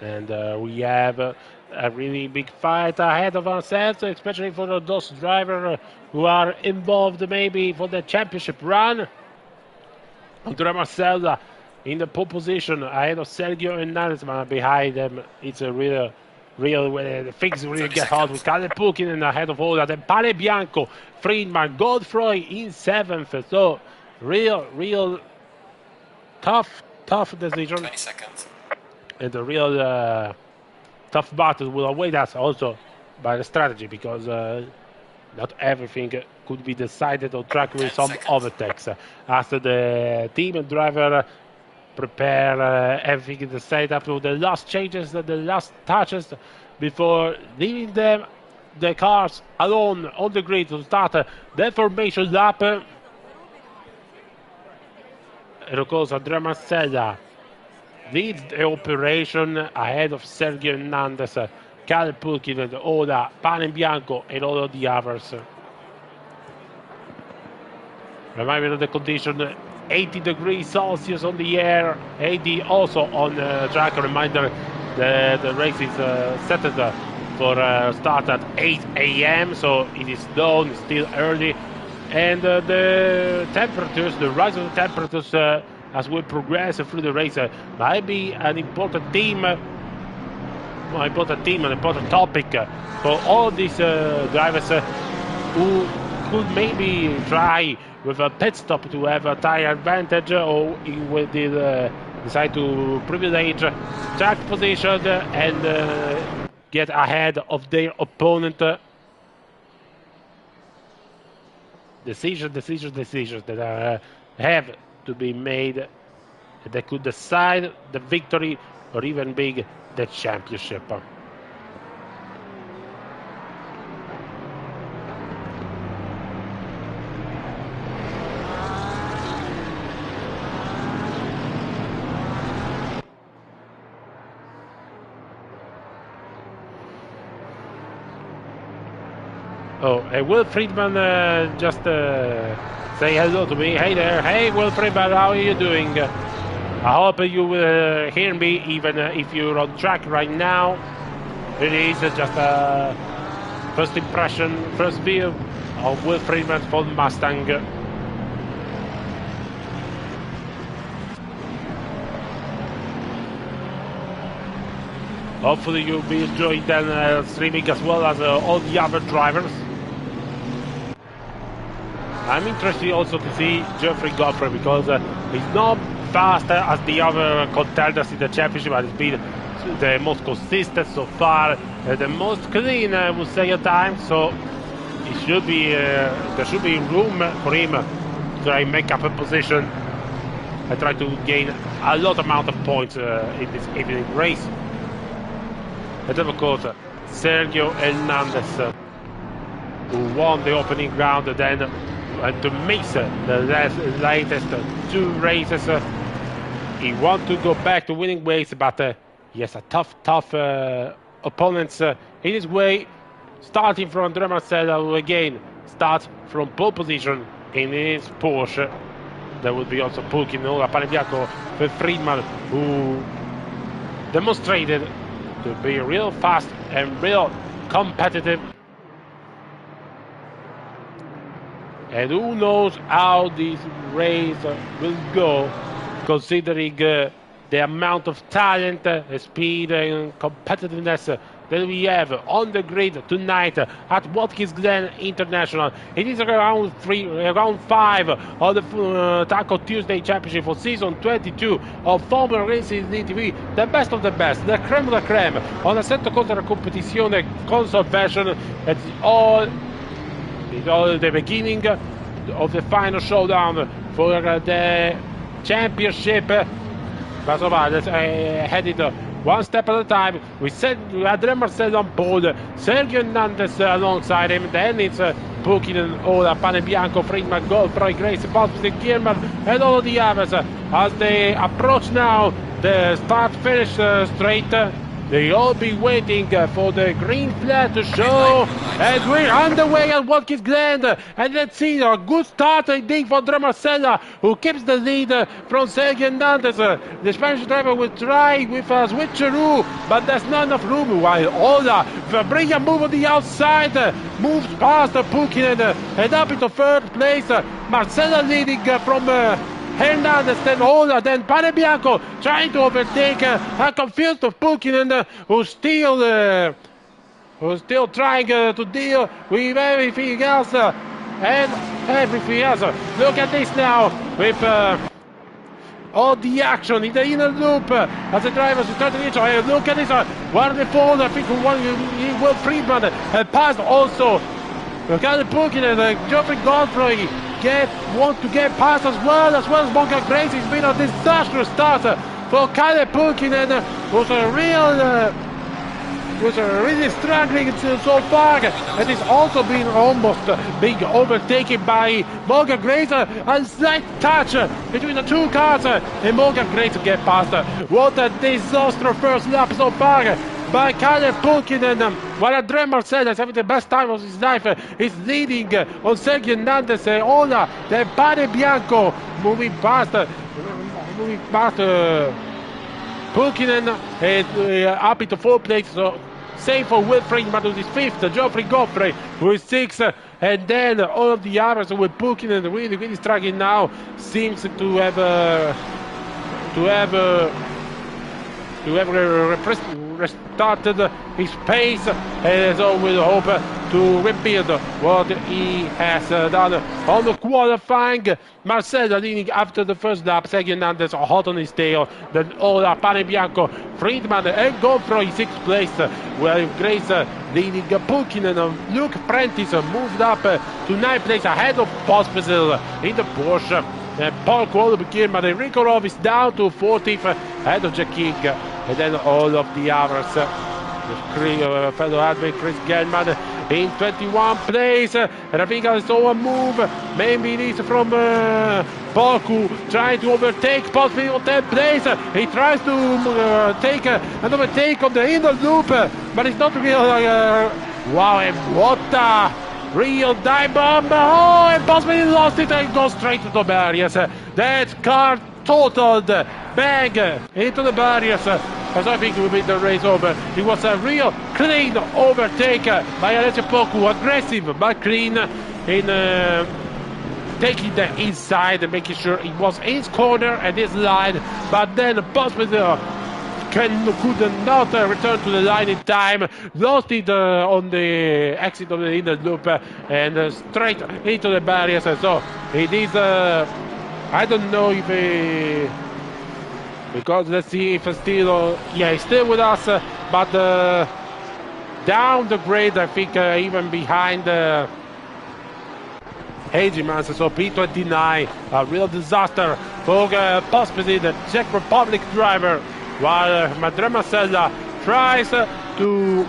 And we have a really big fight ahead of ourselves, especially for those drivers who are involved maybe for the championship run. Andrea Marcella in the pole position ahead of Sergio Hernandez, but behind them it's a real things really get hot with Kalle Pukinen ahead of Oda, then Pane Bianco, Friedman, Godfrey in 7th. So real tough decision. 20 seconds. And a real tough battle will await us also by the strategy, because not everything could be decided on track with some overtakes. After the team and driver prepare everything in the setup with the last changes, the last touches before leaving the cars alone on the grid to start the formation lap. And of course, Andrea Marcella leads the operation ahead of Sergio Hernandez, Kalle Pukinen, Oda, Pane Bianco, and all of the others. Remind me of the condition: 80 degrees Celsius on the air, 80 also on track. A reminder, the race is set for start at 8 a.m., so it is dawn, it's still early. And the temperatures, the rise of the temperatures as we progress through the race might be an important theme, an important topic for all these drivers who could maybe try with a pit stop to have a tire advantage, or will decide to privilege track position and get ahead of their opponent. Decisions that have to be made that could decide the victory or even big the championship. Oh, Will Friedman just say hello to me. Hey there. Hey, Will Friedman, how are you doing? I hope you will hear me even if you're on track right now. It is just a first impression, first view of Will Friedman for Mustang. Hopefully you'll be enjoying then streaming as well as all the other drivers. I'm interested also to see Geoffrey Godfrey, because he's not fast as the other contenders in the championship, but he's been the most consistent so far, the most clean, I would say at times. So it should be there should be room for him to try and make up a position and try to gain a lot amount of points in this evening race. And then of course Sergio Hernandez, who won the opening round, then to miss the latest 2 races. He wants to go back to winning ways, but he has a tough opponents in his way. Starting from Andrea Marcella, who again starts from pole position in his Porsche. There will be also Pukinen, Pane Bianco, Friedman, who demonstrated to be real fast and real competitive. And who knows how this race will go, considering the amount of talent, speed and competitiveness that we have on the grid tonight at Watkins Glen International. It is round 5 of the Taco Tuesday Championship for season 22 of Formula Racing TV. The best of the best, the creme de la creme, on Assetto Corsa competizione console version. It's all the beginning of the final showdown for the championship. But so let's head it one step at a time. We said Andrea Marcella on pole, Sergio Hernandez alongside him. Then it's Pukinen, Oda, Pane Bianco, Friedman, Godfrey, Grace, Boston, Kierman, and all the others as they approach now the start-finish straight. They all be waiting for the green flag to show. And we're underway at Watkins Glen. And let's see a good start, I think, for Andrea Marcella, who keeps the lead from Sergio Hernandez. The Spanish driver will try with a switcheroo, but there's not enough room. While Ola, the brilliant move on the outside, moves past Pukinen and up into third place. Marcella leading from Hernandez, then Ola, then Panebianco trying to overtake a confused Pukinen, who's still trying to deal with everything else and everything else. Look at this now with all the action in the inner loop as the drivers return to each other. Look at this wonderful, I think Will Friedman passed also. Look at Pukinen, Geoffrey Godfrey want to get past as well as Morgan Grace. It's been a disastrous start for Kyle Pukinen, who's really struggling so far, and is also been almost being overtaken by Morgan Grace. A slight touch between the two cars, and Morgan Grace get past. What a disastrous first lap so far by Kyle Pukinen, while Andrea Marcella is having the best time of his life. Is leading on Sergio Hernandez, Ola, then Panebianco moving past Pukinen and up into fourth place. So same for Will Friedman, who is fifth, Geoffrey Godfrey, who is sixth, and then all of the others with Pukinen really struggling now, seems to have restarted his pace, and so we'll hope to rebuild what he has done on the qualifying. Marcella leading after the first lap, Sergio Hernandez hot on his tail, then Ola, Panebianco, Friedman and Godfrey in sixth place, while Grace leading Pukinen. Luke Prentice moved up to ninth place ahead of Pospisil in the Porsche. Paul Cole became Enrico Rov is down to 40th ahead of Jack King, and then all of the others. Fellow admin Chris Gelman in 21 place, and I think I saw a move. Maybe it is from Baku trying to overtake Pospisil on 10th place. He tries to take an overtake on the inner loop, but it's not real. Wow, and what a real dive bomb! Oh, and Pospisil lost it and goes straight to the barriers. That car totaled, bang into the barriers. As I think it will be the race over. It was a real clean overtake by Alessio Poku, aggressive but clean in taking the inside and making sure it was his corner and his line. But then Pospisil could not return to the line in time, lost it on the exit of the inner loop and straight into the barriers. So it is, I don't know if because let's see if it's still, he's still with us, but down the grade, I think even behind Hegemans, so P29, a real disaster for Pospisil, the Czech Republic driver, while Andrea Marcella tries to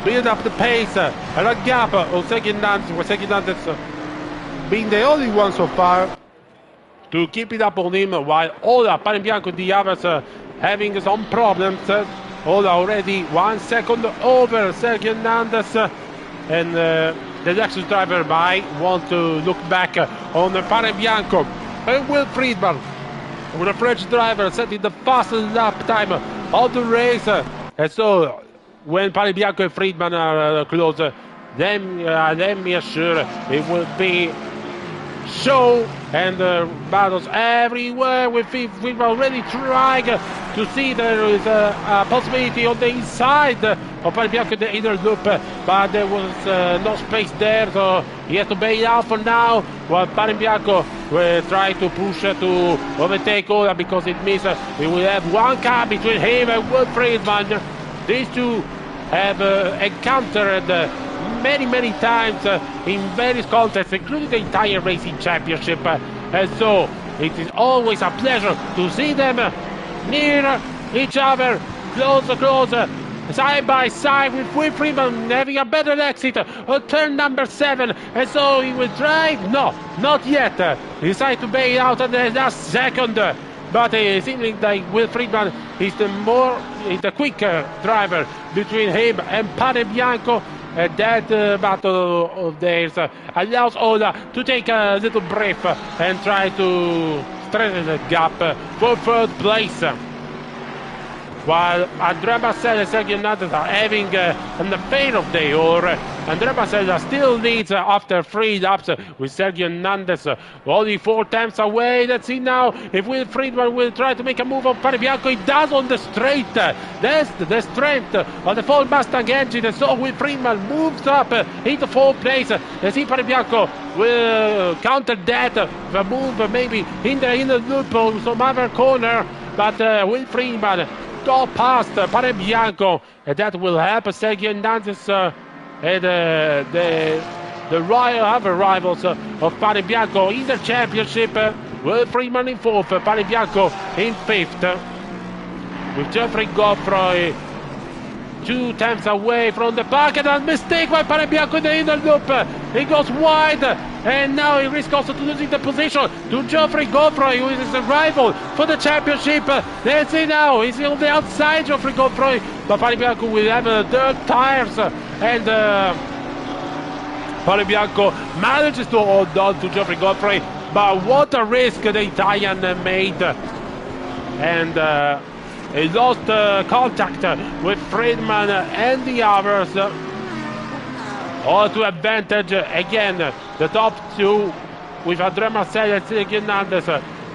build up the pace and a gap on Sergio Hernandez, being the only one so far to keep it up on him, while Ola, Panebianco, the others having some problems. Ola already 1 second over Sergio Hernandez, and the Lexus driver might want to look back on Panebianco. And Will Friedman, with a French driver, setting the fastest lap time of the race. And so when Panebianco and Friedman are close, then let me assure it will be show and battles everywhere. We've already tried to see there is a possibility on the inside of Panebianco in the inner loop, but there was no space there, so he has to bail out for now, while Panebianco will try to push to overtake Ola, because it means we will have one car between him and Will Friedman. These two have encountered many times in various contests, including the entire racing championship, and so it is always a pleasure to see them near each other, closer, side by side, with Will Friedman having a better exit on turn number 7, and so he will drive. No, not yet. He decided to bail out at the last second. but it seems like Will Friedman is the quicker driver between him and Padre Bianco. That battle of theirs allows Ola to take a little breath and try to strengthen the gap for third place. While Andrea Marcel and Sergio Hernandez are having an affair of their own, Andrea Marcel still leads after 3 laps with Sergio Hernandez only 4 times away. Let's see now if Will Friedman will try to make a move on Padre Bianco. He does on the straight. That's the strength of the Ford Mustang engine. So Will Friedman moves up into 4th place. Let's see Padre Bianco will counter that. The move maybe in the loop or some other corner. But Will Friedman got past Padre Bianco, and that will help Sergio Hernandez and the other rivals of Padre Bianco in the championship. Will Friedman in 4th, Padre Bianco in 5th, with Geoffrey Godfrey 2 times away from the pack, and a mistake by Padre Bianco in the inner loop. He goes wide, and now he risks also to losing the position to Geoffrey Godfrey, who is his rival for the championship. Let's see now, he's on the outside, Geoffrey Godfrey, but Padre Bianco will have dirt tires, and Padre Bianco manages to hold on to Geoffrey Godfrey, but what a risk the Italian made. And he lost contact with Friedman and the others. All to advantage again, the top 2 with Andrea Marcel and Sergio Hernandez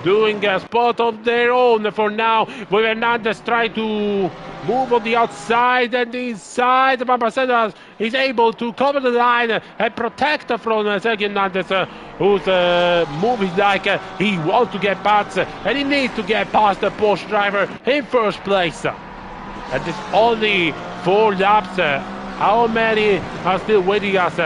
doing a spot of their own for now, with Hernandez trying to move on the outside and the inside, but Marcel is able to cover the line and protect from Sergio Hernandez, whose move is like he wants to get past and he needs to get past the Porsche driver in 1st place. And it's only 4 laps. How many are still waiting us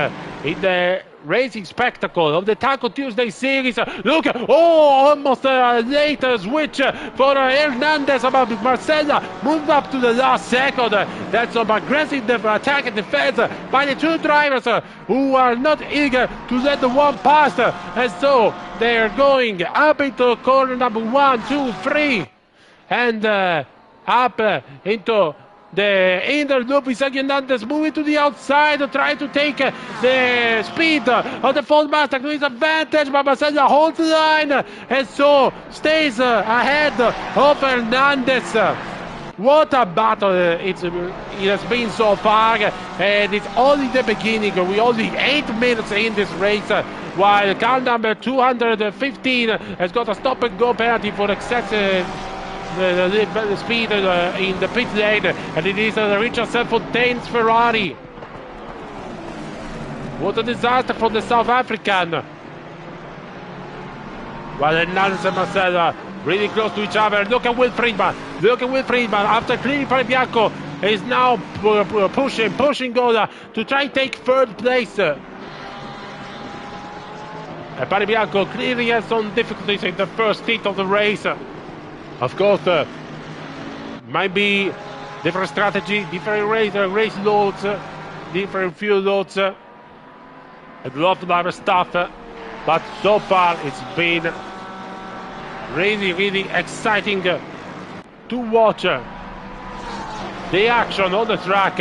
in the racing spectacle of the Taco Tuesday series? Look, almost a late switch for Hernandez, but Marcella moved up to the last second. That's some aggressive attack and defense by the 2 drivers who are not eager to let the one pass, and so they're going up into corner number 1, 2, 3, and up into the inner loop with Sergio Hernandez moving to the outside, trying to take the speed of the Ford Mustang to his advantage, but Marcella holds the line and so stays ahead of Hernandez. What a battle it has been so far, and it's only the beginning. We're only 8 minutes in this race, while car number 215 has got a stop and go penalty for excessive the speed in the pit lane, and it is Richard Fontaine's Ferrari. What a disaster for the South African. While Hernandez and Marcella really close to each other. Look at Will Friedman. After clearing Padre Bianco, is now pushing Gola to try and take 3rd place. And Padre Bianco clearly has some difficulties in the first heat of the race. Of course, might be different strategy, different race loads, different fuel loads, and a lot of other stuff. But so far, it's been really, really exciting to watch the action on the track.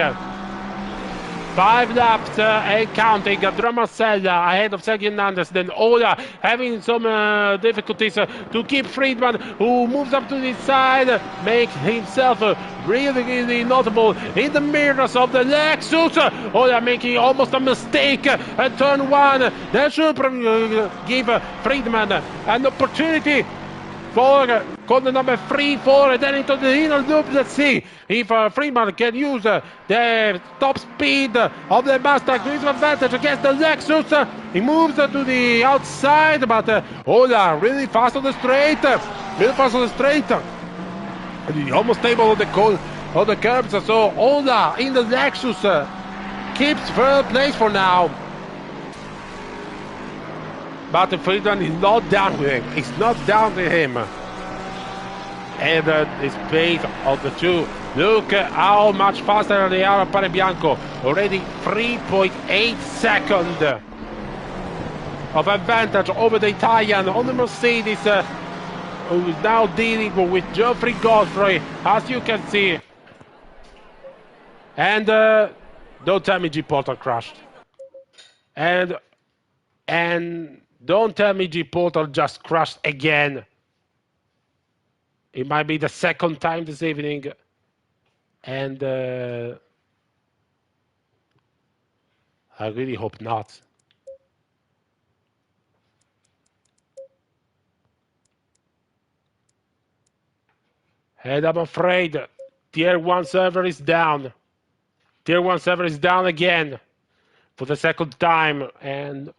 5 laps and counting. Andrea Marcella ahead of Sergio Hernandez. Then Ola having some difficulties to keep Friedman, who moves up to the side, makes himself really, really notable in the mirrors of the Lexus. Ola making almost a mistake at turn 1. That should give Friedman an opportunity for corner number 3, 4, and then into the inner loop. Let's see if Friedman can use the top speed of the Mustang to his advantage against the Lexus. He moves to the outside, but Ola really fast on the straight. And he almost stable on the curbs. So Ola in the Lexus keeps 3rd place for now. But Friedman is not down with him. It's not down to him. And the pace of the 2. Look how much faster they are. Padre Bianco already 3.8 seconds of advantage over the Italian on the Mercedes who is now dealing with Geoffrey Godfrey, as you can see. And don't tell me G Portal crashed. And don't tell me G Portal just crashed again. It might be the second time this evening. And I really hope not. And I'm afraid Tier 1 server is down. Tier 1 server is down again for the second time. And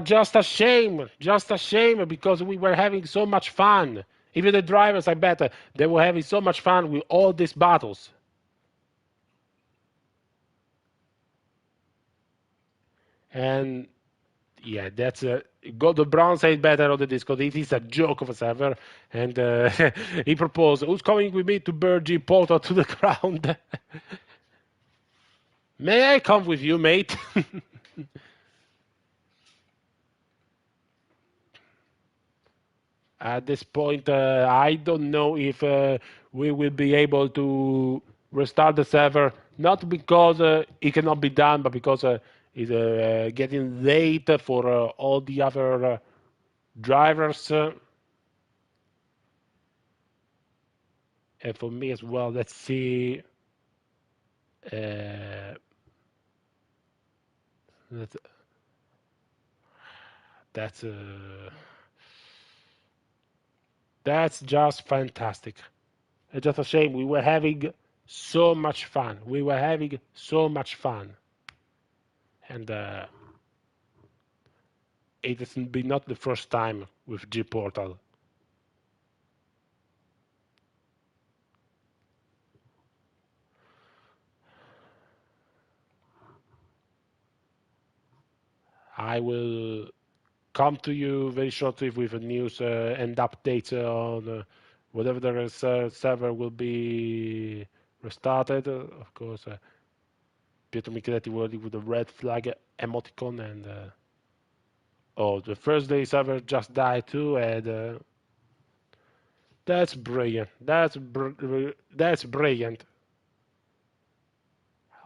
just a shame. Just a shame because we were having so much fun. Even the drivers, I bet, they were having so much fun with all these battles. And yeah, that's the Brown said better on the Discord. It is a joke of a server, and he proposed, "Who's coming with me to burn G Portal to the ground?" May I come with you, mate? At this point, I don't know if we will be able to restart the server, not because it cannot be done, but because it's getting late for all the other drivers. And for me as well, let's see. Uh, that's that's, uh, that's just fantastic. It's just a shame. We were having so much fun. We were having so much fun. And it has been not the first time with G Portal. I will come to you very shortly with news and updates on whatever the server will be restarted. Of course, Pietro Micheletti working with the red flag emoticon, and oh, the first day server just died too, and that's brilliant. That's brilliant.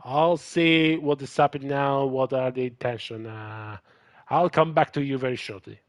I'll see what is happening now. What are the intention? I'll come back to you very shortly.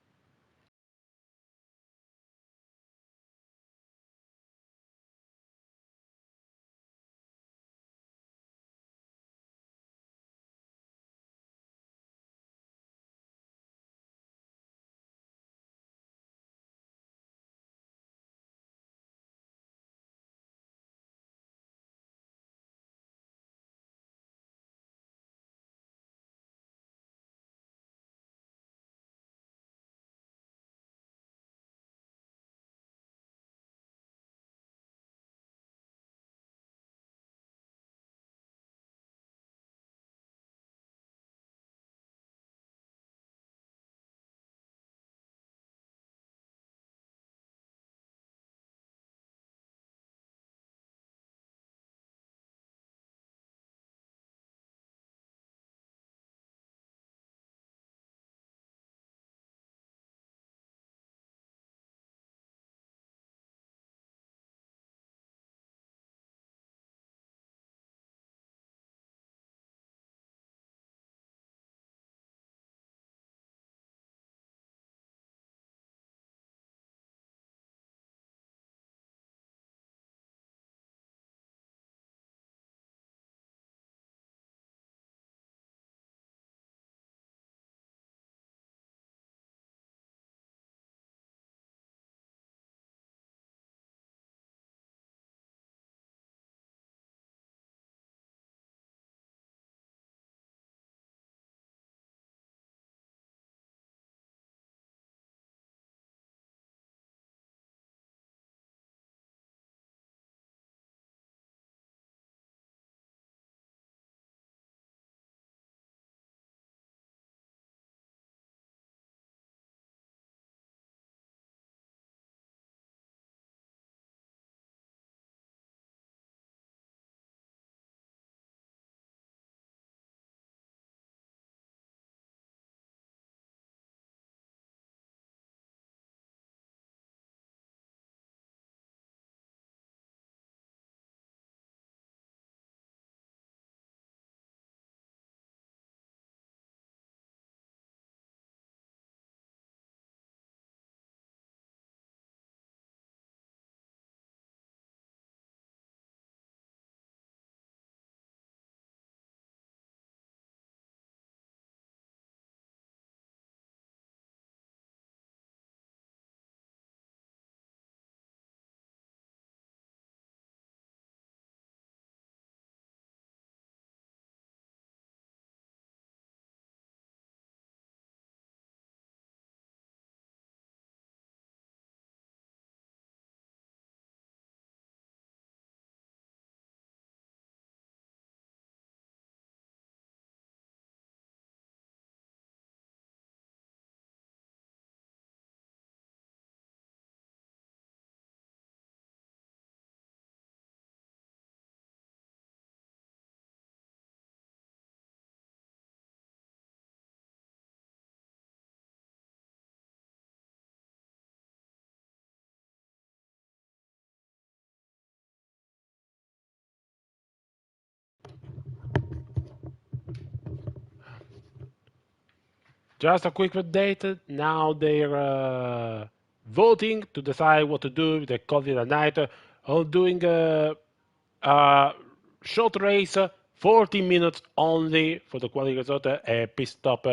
Just a quick update. Now they're voting to decide what to do with the call it a night. On doing a short race, 40 minutes only for the quality result, a pit stop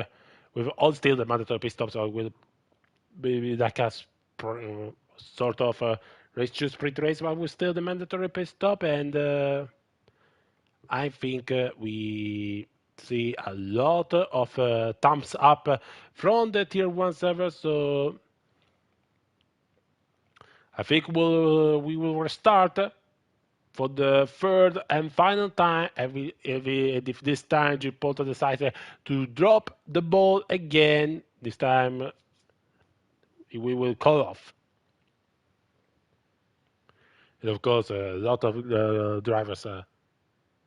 with all still the mandatory pit stops. So will be like a sort of race to sprint race, but with still the mandatory pit stop. And I think we see a lot of thumbs up from the tier 1 server. So I think we will restart for the third and final time. If this time Gibraltar decides to drop the ball again, this time we will call off. And of course, a lot of drivers are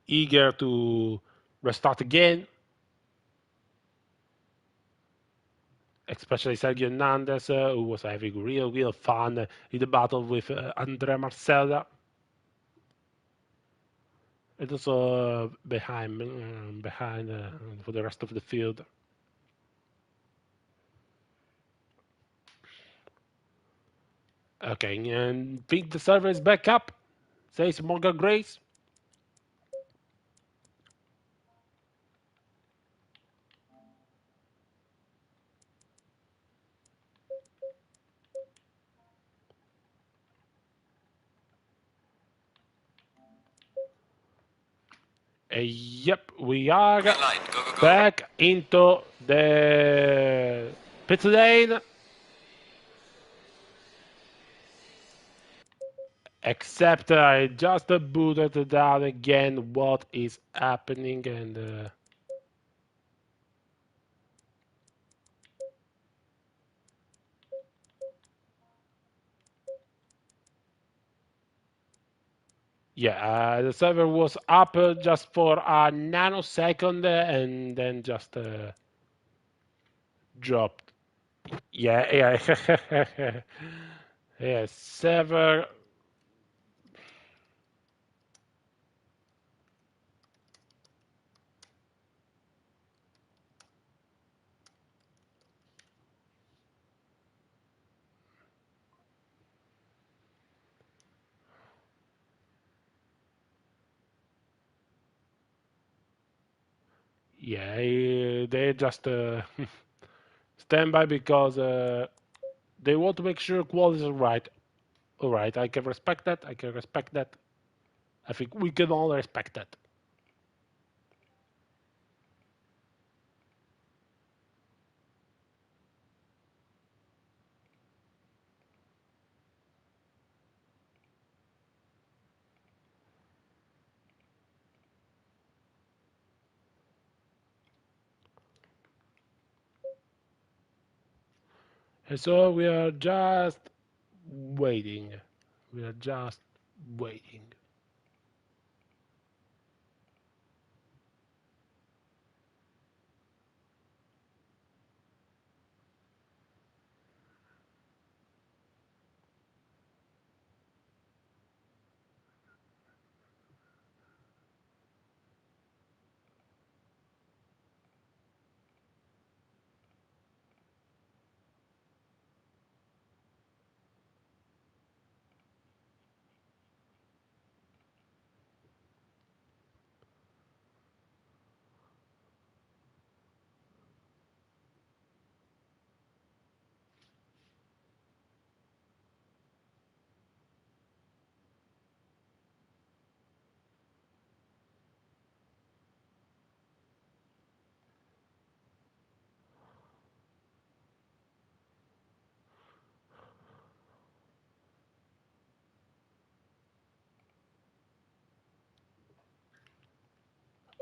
eager to restart again, especially Sergio Hernandez, who was having real fun in the battle with Andrea Marcella. And also behind for the rest of the field. Okay, and think the server is back up, says Morgan Grace. Yep, we are Green light. Go, go, go. back into the pit lane. Except I just booted down again what is happening and yeah, the server was up just for a nanosecond and then just dropped. Yeah. Yeah, server. Yeah, they just stand by because they want to make sure quality is right. All right, I can respect that. I can respect that. I think we can all respect that. And so we are just waiting. We are just waiting.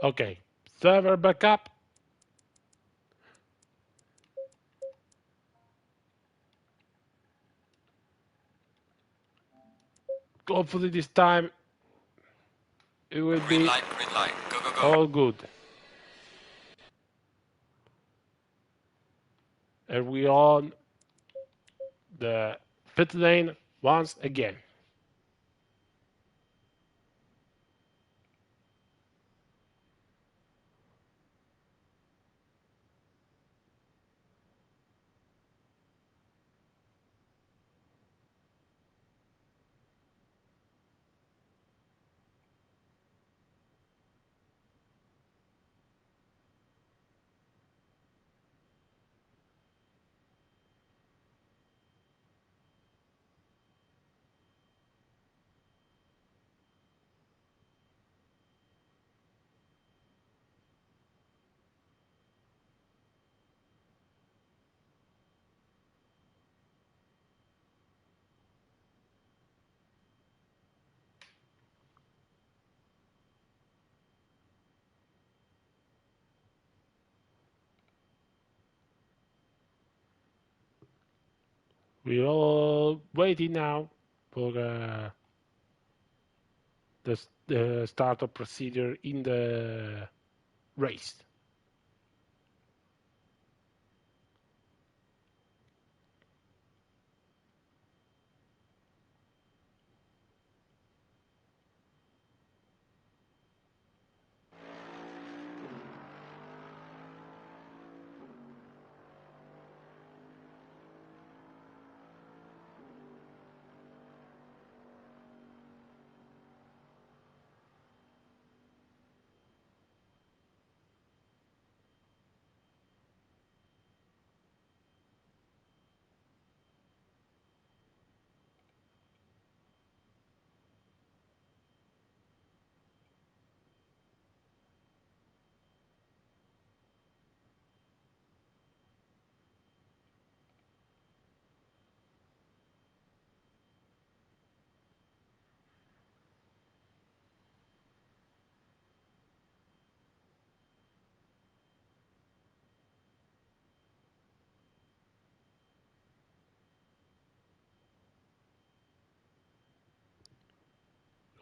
Okay, server backup. Hopefully this time it will Green be light. Green light. Go, go, go. all good. And we on the pit lane once again. We're all waiting now for the start of procedure in the race.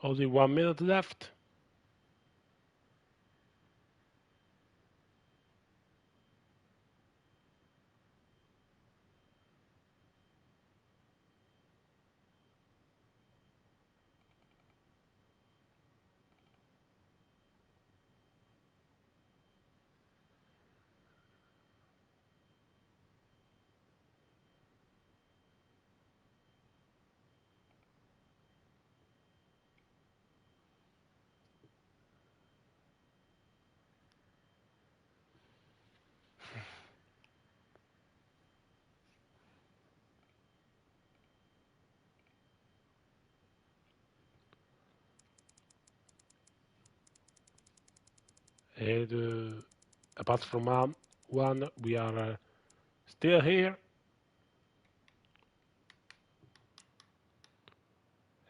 Only 1 minute left. And apart from one, we are still here.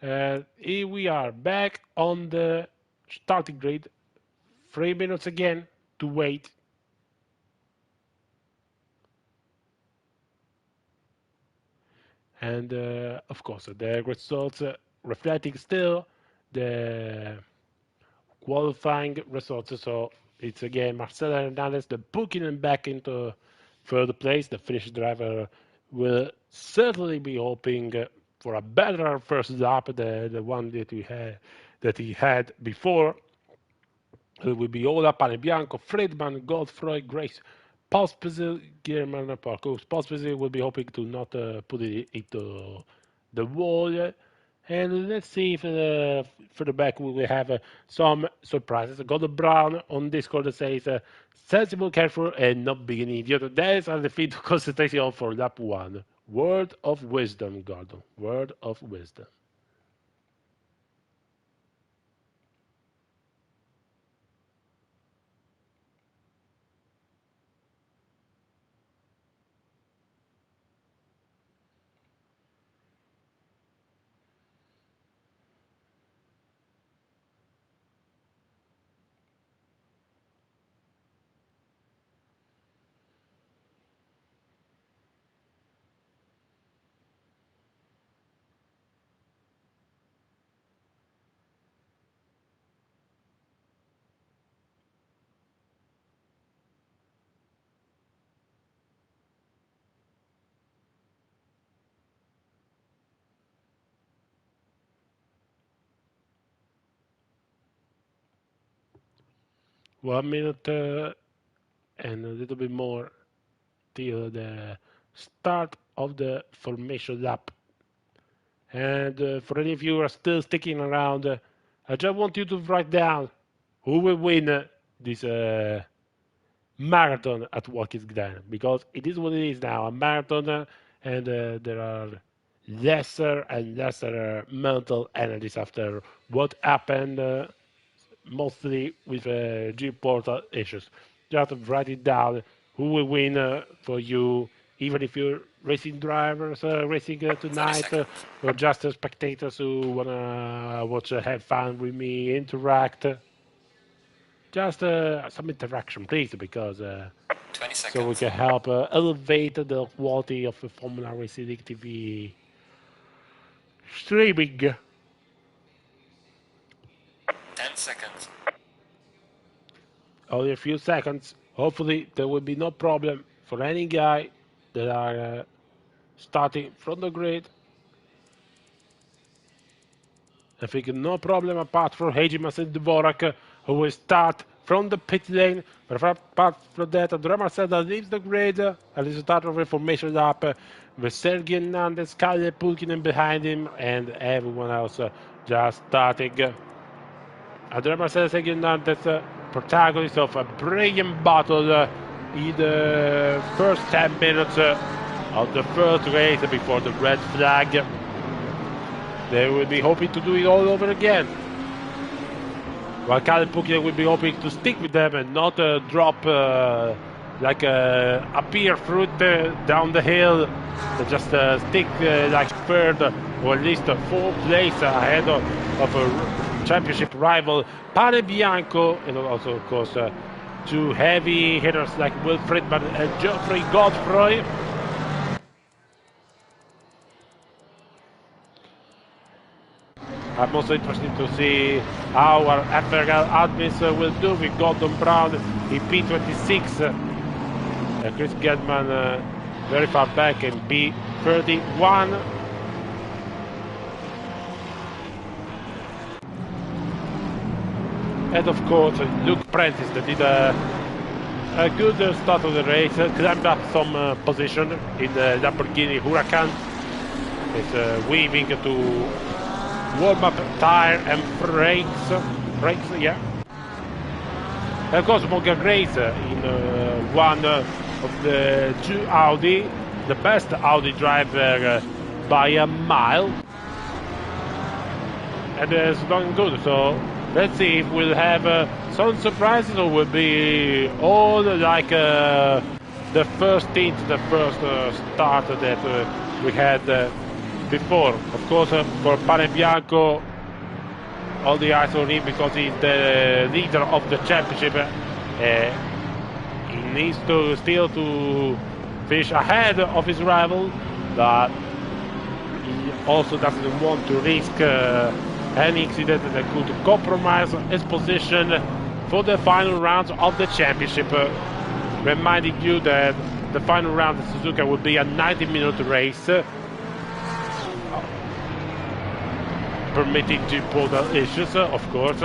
And here we are back on the starting grid. 3 minutes again to wait. And of course, the results reflecting still the qualifying results. So it's again Marcelo Hernandez, the booking him back into third place. The Finnish driver will certainly be hoping for a better first lap, the one that he had before. It will be Ola, Panebianco, Friedman, Godfrey, Grace, Pospisil, Guillermo Parco. Pospisil will be hoping to not put it into the wall. And let's see if for the back we will have some surprises. Gordon Brown on Discord that says, sensible, careful, and not being an idiot. That is the feed concentration for lap one. Word of wisdom, Gordon. Word of wisdom. 1 minute and a little bit more till the start of the formation lap. And for any of you who are still sticking around, I just want you to write down who will win this marathon at Watkins Glen, because it is what it is now, a marathon, and there are lesser and lesser mental energies after what happened, mostly with G-portal issues. Just write it down. Who will win for you, even if you're racing drivers racing 30 tonight, seconds. or just spectators who wanna watch, have fun with me, interact. Just some interaction, please, because 20 so we seconds. can help elevate the quality of the Formula Racing TV streaming. 10 seconds. Only a few seconds. Hopefully there will be no problem for any guy that are starting from the grid. I think no problem apart from Hajimas and Dvorak, who will start from the pit lane. But apart from that, Andrea Marcella leaves the grid and is a start of information up with Sergei Hernandez, Kalle Pulkinen behind him, and everyone else just starting. Andrea Marcella, Sergei Hernandez, protagonist of a brilliant battle in the first 10 minutes of the first race before the red flag. They will be hoping to do it all over again. While Kalle Pulkinen will be hoping to stick with them and not drop like a pear fruit down the hill. Just stick like third or at least 4th place ahead of a championship rival Pane Bianco, and also of course two heavy hitters like Will Friedman and Geoffrey Godfrey. I'm also interested to see how our FRL admins will do with Gordon Brown in P26. Chris Gedman very far back in P31. And of course Luke Prentice that did a good start of the race, climbed up some position in the Lamborghini Huracan. Is weaving to warm-up tire and brakes, yeah. And of course Morgan Grace in one of the two Audi, the best Audi driver by a mile. And it's going good, so let's see if we'll have some surprises or will be all like the first stint, the first start that we had before. Of course, for Pane Bianco, all the eyes on him because he's the leader of the championship. He needs to still to finish ahead of his rival, but he also doesn't want to risk any incident that could compromise his position for the final rounds of the championship. Reminding you that the final round of Suzuka will be a 90-minute race, permitting geopolitical issues, of course.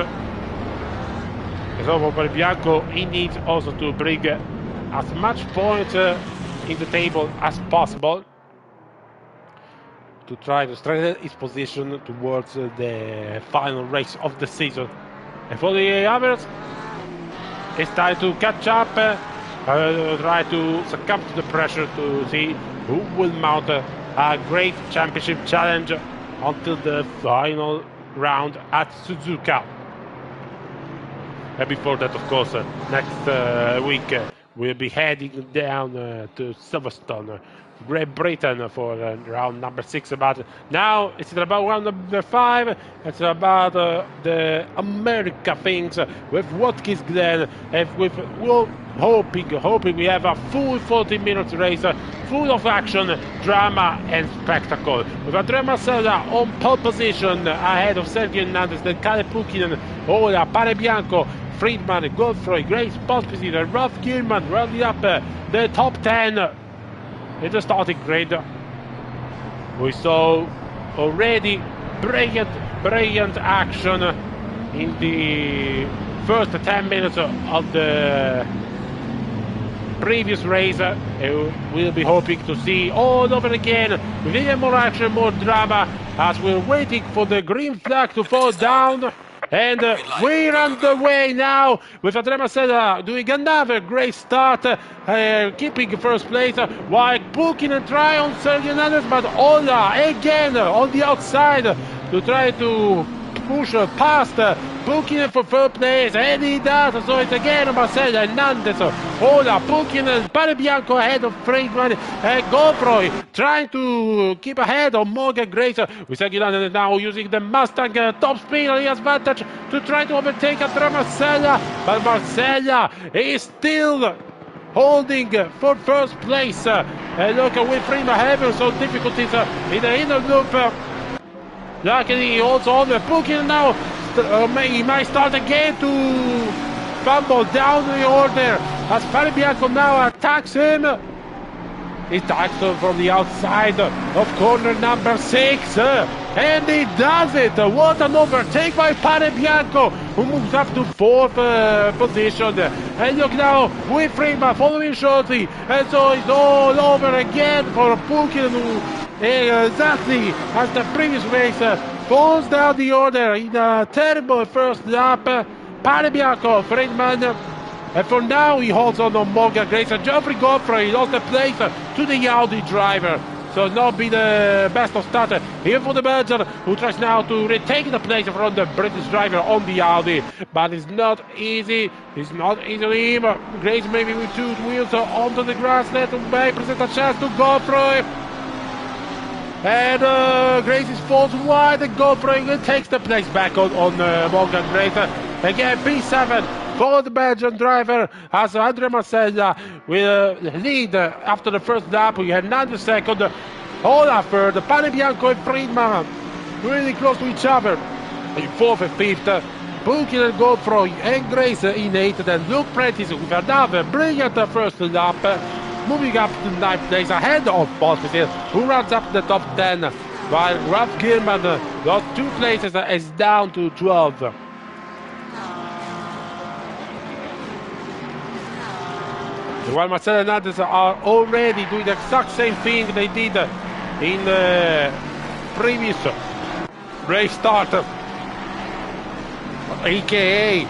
So for Bianco, he needs also to bring as much points in the table as possible to try to strengthen his position towards the final race of the season. And for the others, it's time to catch up, try to succumb to the pressure to see who will mount a great championship challenge until the final round at Suzuka. And before that, of course, next week we'll be heading down to Silverstone, Great Britain for round number 6. But now it's about round number 5. It's about the America things with Watkins, Glen, and with hoping we have a full 40 minutes race, full of action, drama and spectacle. With Andrea Marcella on pole position ahead of Sergei Hernandez, then Kalle Pulkinen, Ola, Pane Bianco, Friedman, Godfrey, Grace Pospisil, and Ralph Gilman rounding up the top 10 in the starting grid. We saw already brilliant action in the first 10 minutes of the previous race. We'll be hoping to see all over again with even more action, more drama as we're waiting for the green flag to fall down. And we're underway now with Andrea Marcella doing another great start, keeping first place, while Pulkinen try on Sergei Hernandez, but Ola again on the outside to try to push past Pulkinen for third place, and he does. So it's again Marcella, Hernandez, Ola, Pulkinen, Pane Bianco ahead of Friedman, and Godfrey trying to keep ahead of Morgan Grace. With Sergei Hernandez now using the Mustang top speed on his advantage to try to overtake Andrea Marcella, but Marcella is still holding for first place. And look, Wilfried having some difficulties in the inner loop. Luckily, also on the booking now. He might start again to fumble down the order as Parabianco now attacks him. He attacks from the outside of corner number 6, and he does it. What an overtake by Parabianco, who moves up to 4th position. And look now, Wilfried following shortly, and so it's all over again for Pukin, who exactly as the previous race falls down the order in a terrible first lap. Parabianco, Friedman, and for now he holds on Morgan Grace. And Geoffrey Godfrey lost the place to the Audi driver. So not be the best of starter here for the Belgian, who tries now to retake the place from the British driver on the Audi. But it's not easy. It's not easily him. Grace maybe with 2 wheels onto the grass. Let him may present a chance to Godfrey. And Grace falls wide, and Godfrey takes the place back on Morgan Grace. Again, P7 for the Belgian driver, as Andre Marcella will lead after the first lap. We had 9 seconds. Olaf, the Parabianco and Friedman really close to each other in 4th and 5th. Pukin and Godfrey and Grace in 8th. Then Luke Prentice with another brilliant first lap, moving up to 9th place ahead of Pospisil, who runs up the top 10, while Ralph Gilman lost 2 places and is down to 12. While Marcel and others are already doing the exact same thing they did in the previous race start, aka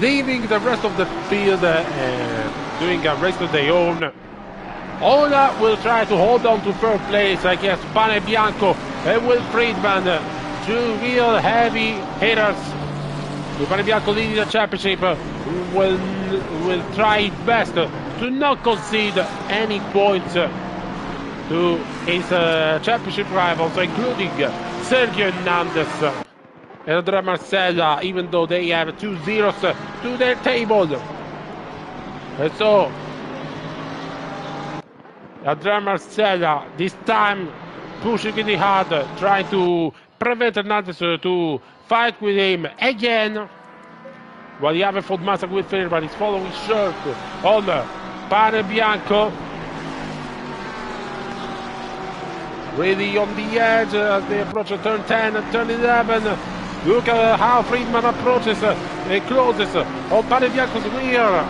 leaving the rest of the field doing a race of their own. Ola will try to hold on to 3rd place against Parabianco and Will Friedman, 2 real heavy hitters. With Parabianco leading the championship, will try its best to not concede any points to his championship rivals, including Sergio Hernandez and Andrea Marcella, even though they have 2 zeros to their table. And so Andrea Marcella this time pushing really hard, trying to prevent Hernandez to fight with him again. While the other Ford Mustang with Fairbairn is following short on Parabianco. Really on the edge as they approach turn 10 and turn 11. Look at how Friedman approaches and closes on Parabianco's rear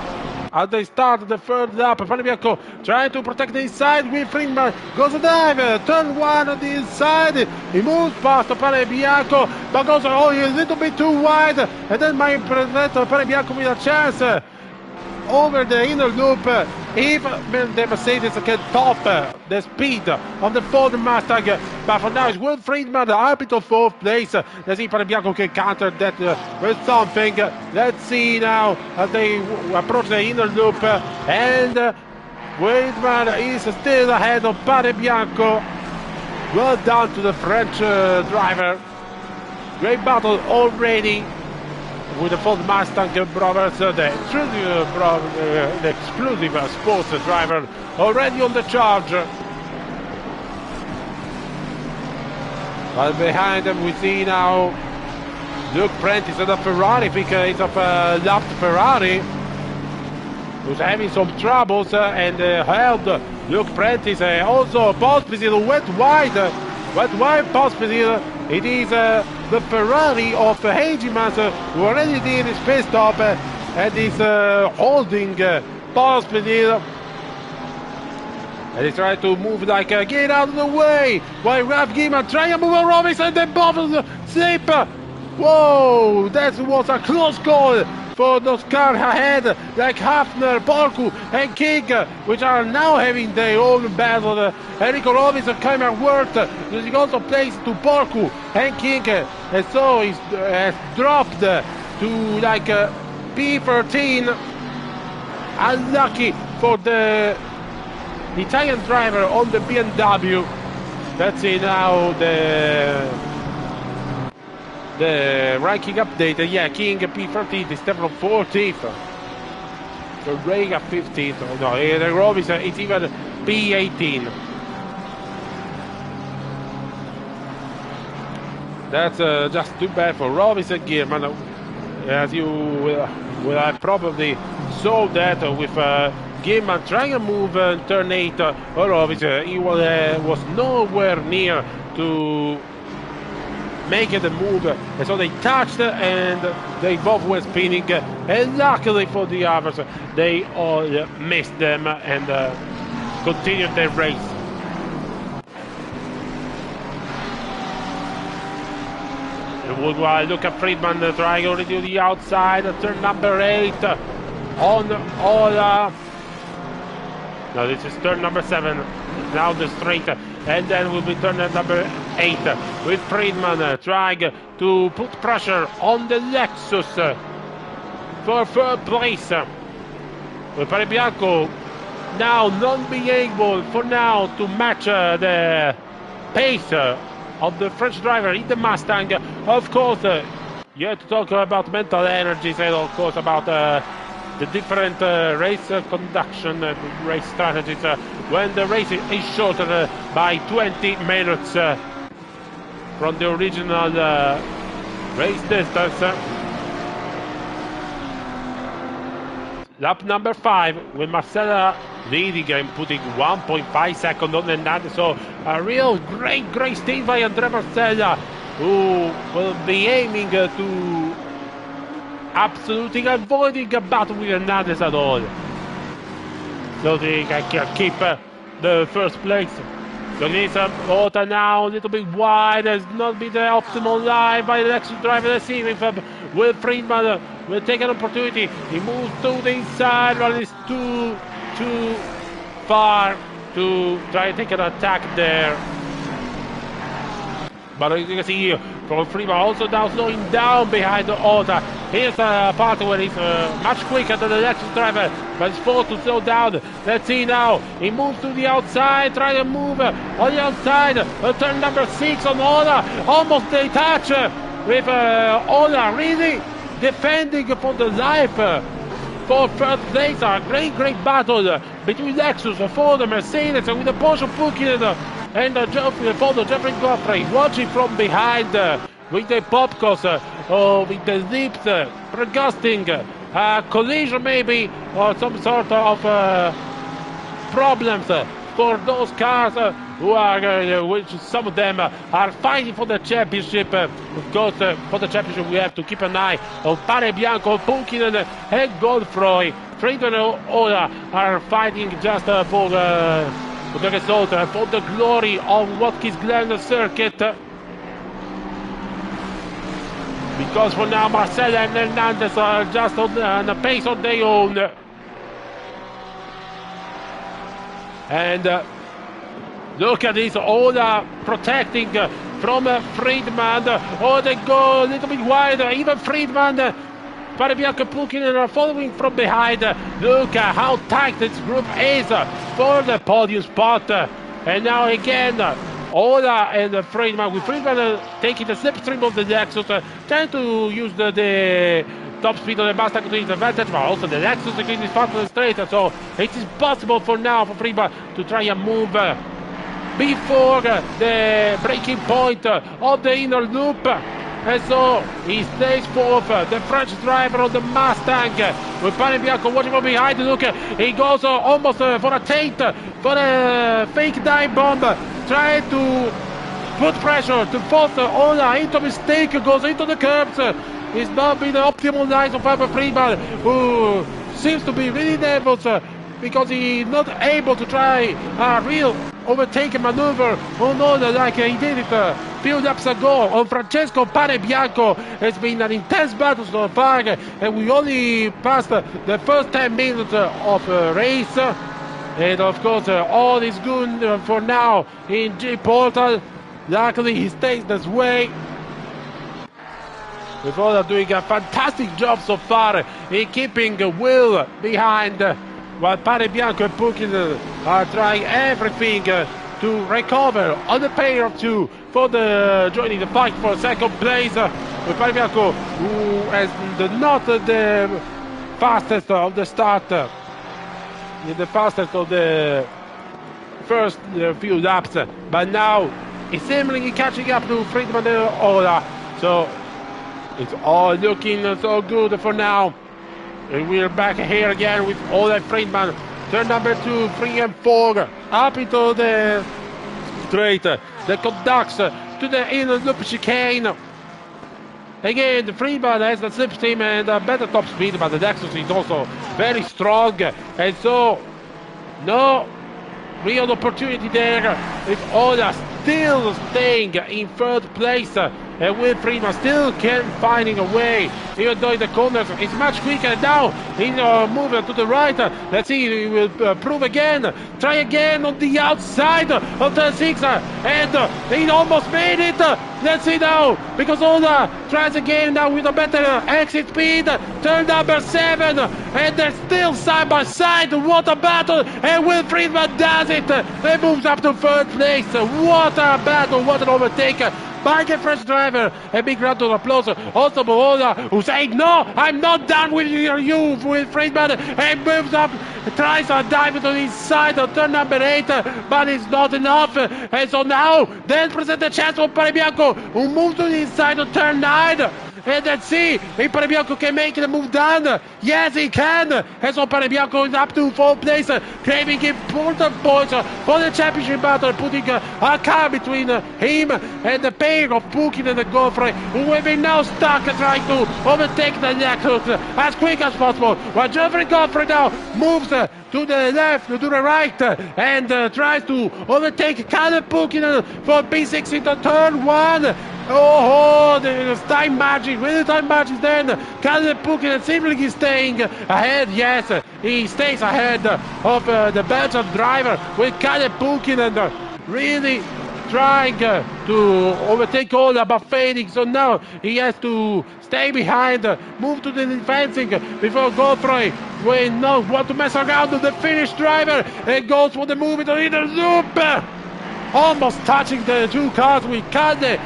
as they start the 3rd lap. Parabianco trying to protect the inside with Friedman. Goes a dive, turn 1 on the inside. He moves past Parabianco, but goes he's a little bit too wide, and then might present Parabianco with a chance over the inner loop if the Mercedes can top the speed of the Ford Mustang. But for now it's Will Friedman up into 4th place. Let's see if Parabianco can counter that with something. Let's see now as they approach the inner loop, and Friedman is still ahead of Parabianco. Well done to the French driver. Great battle already with the Ford Mustang brothers, the exclusive sports driver already on the charge. While behind them we see now Luke Prentice of the Ferrari, because of lapped Ferrari, who's having some troubles and held Luke Prentice. Also Pospisil went wide Pospisil. It is the Ferrari of Hegemans who already did his pit stop and is holding Pospisil. And he's trying to move like get out of the way while Ralph Gilman trying to move on Robinson, and then both slip. Whoa, that was a close call for those cars ahead like Hafner, Porcu and King, which are now having their own battle. Enrico Robinson came and worked, he also plays to Porcu and King, and so he's dropped to like P13. Unlucky for the Italian driver on the BMW. Let's see now the ranking update. Yeah, King P13 is from 14th. Rega 15th. Oh, no, the Rob is it's even P18. That's just too bad for Robbins and Gearman. As you will have probably saw that with Gearman trying to move turn 8, Robbins he was nowhere near to make the move, and so they touched and they both were spinning, and luckily for the others they all missed them and continued their race. Woodward, look at Friedman trying already to the outside, turn number 8 on Ola. No, this is turn number 7, now the straight, and then will be turn number 8 with Friedman trying to put pressure on the Lexus for third place. With Parebianco now not being able for now to match the pace of the French driver in the Mustang. Of course, you have to talk about mental energies and of course about the different race conduction and race strategies when the race is shorter by 20 minutes from the original race distance. Lap number 5 with Marcella leading and putting 1.5 seconds on the net. So a real great stint by Andrea Marcella, who will be aiming to absolutely avoiding a battle with Hernandez at all, so they can keep the first place. So this Ota now a little bit wide, has not been the optimal line by the next driver. Let's see if Will Friedman will take an opportunity. He moves to the inside, but it's too far to try to take an attack there. But as you can see from Friedman also now slowing down behind the Ota. Here's a part where he's much quicker than the next driver, but he's forced to slow down. Let's see now. He moves to the outside, trying to move on the outside. Turn number 6 on Ola. Almost they touch with Ola really defending for the life for third place. A great battle between Lexus, Ford, Mercedes, and with the Porsche Pukin and Jeffrey Godfrey watching from behind with the popcorns with the lips pregusting collision maybe, or some sort of problems for those cars who are, which some of them are fighting for the championship. Of course, for the championship we have to keep an eye on Parebianco, Pulkkinen and Godfrey. Friedman and Ola are fighting just for the result, for the glory of Watkins Glen circuit. Because for now Marcella and Hernandez are just on the pace of their own. And look at this, Ola protecting from Friedman. Oh, they go a little bit wider, even Friedman. Parebianco and Pulkkinen are following from behind. Look at how tight this group is for the podium spot. And now again, Ola and Friedman, with Friedman taking the slipstream of the Lexus, trying to use the top speed of the Mustang to his advantage, but also the Lexus again is fast and straight, so it is possible for now for Friedman to try and move before the breaking point of the inner loop. And so he stays fourth, the French driver on the Mustang, with Parebianco watching from behind. Look, he goes almost for a taint, for a fake dive bomb, trying to put pressure to force Ola into mistake, goes into the curbs. It's not been the optimal line of Papa Friedman, who seems to be really nervous because he's not able to try a real overtaking maneuver on Ola like he did it few laps ago on Francesco Parebianco. It's been an intense battle so far, and we only passed the first 10 minutes of race. And of course, all is good for now in G Portal. Luckily, he stays this way. With Ola doing a fantastic job so far in keeping Will behind, while Parebianco and Pulkkinen are trying everything to recover on the pair of two for the joining the fight for second place. With Parebianco, who has not the fastest of the start, the fastest of the first few laps, but now it's seemingly catching up to Friedman and Ola, so it's all looking so good for now. And we're back here again with Ola Friedman, turn number 2, 3 and 4, up into the straight that conducts to the inner loop chicane. Again, the Friedman has the slipstream and a better top speed, but the Lexus is also very strong, and so no real opportunity there with Ola still staying in third place, and Will Friedman still finding a way, even though in the corners it's much quicker now. He's moving to the right. Let's see, he will prove again, try again on the outside of turn 6, and he almost made it. Let's see now, because Ola tries again now with a better exit speed, turn number 7, and they're still side by side. What a battle, and Will Friedman does it. He moves up to third place. What a battle, what an overtake by the first driver. A big round of applause also for Ola, who's saying, no, I'm not done with you, Will Friedman, and moves up, tries a dive to the inside of turn number 8, but it's not enough, and so now then present a chance for Parebianco, who moves to the inside of turn 9. And let's see if Parebianco can make the move down. Yes, he can. And so Parebianco is up to 4th place, claiming important points for the championship battle, putting a car between him and the pair of Pukin and the Goffrey, who have been now stuck trying to overtake the Lexus as quick as possible. While Geoffrey Goffrey now moves to the left, to the right, and tries to overtake Caleb Pukin for P6 into turn 1. Oh, there's time margin, really time margin then. Caleb Pukin seemingly staying ahead. Yes, he stays ahead of the Belgian driver with Caleb Pukin and really trying to overtake Ola but failing. So now he has to stay behind, move to the defending before Godfrey will not want to mess around with the Finnish driver and goes for the move into the inner loop. Almost touching the two cars with Calde,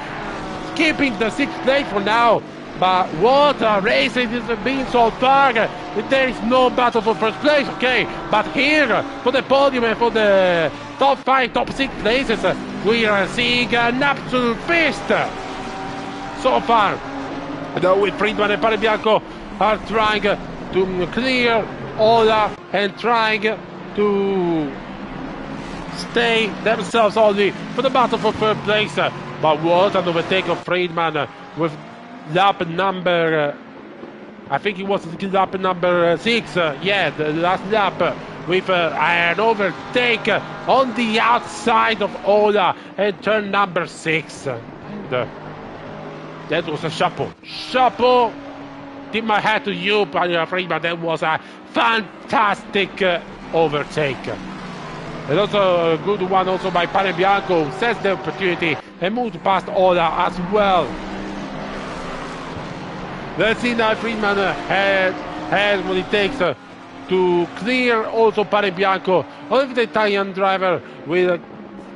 keeping the 6th place for now. But what a race it has been so far. There is no battle for first place, okay? But here, for the podium and for the top 5, top 6 places, we are seeing an absolute feast so far. Though with Friedman and Parebianco are trying to clear Ola and trying to stay themselves only for the battle for third place. But what an overtake of Friedman with lap number, I think it was lap number 6, yeah, the last lap, with an overtake on the outside of Ola and turn number 6. And that was a chapeau. Chapeau! Tip my hat to you, Friedman. That was a fantastic overtake. And also a good one also by Parebianco, who sets the opportunity and moves past Ola as well. Let's see now Friedman has what it takes to clear also Parebianco. Or if the Italian driver will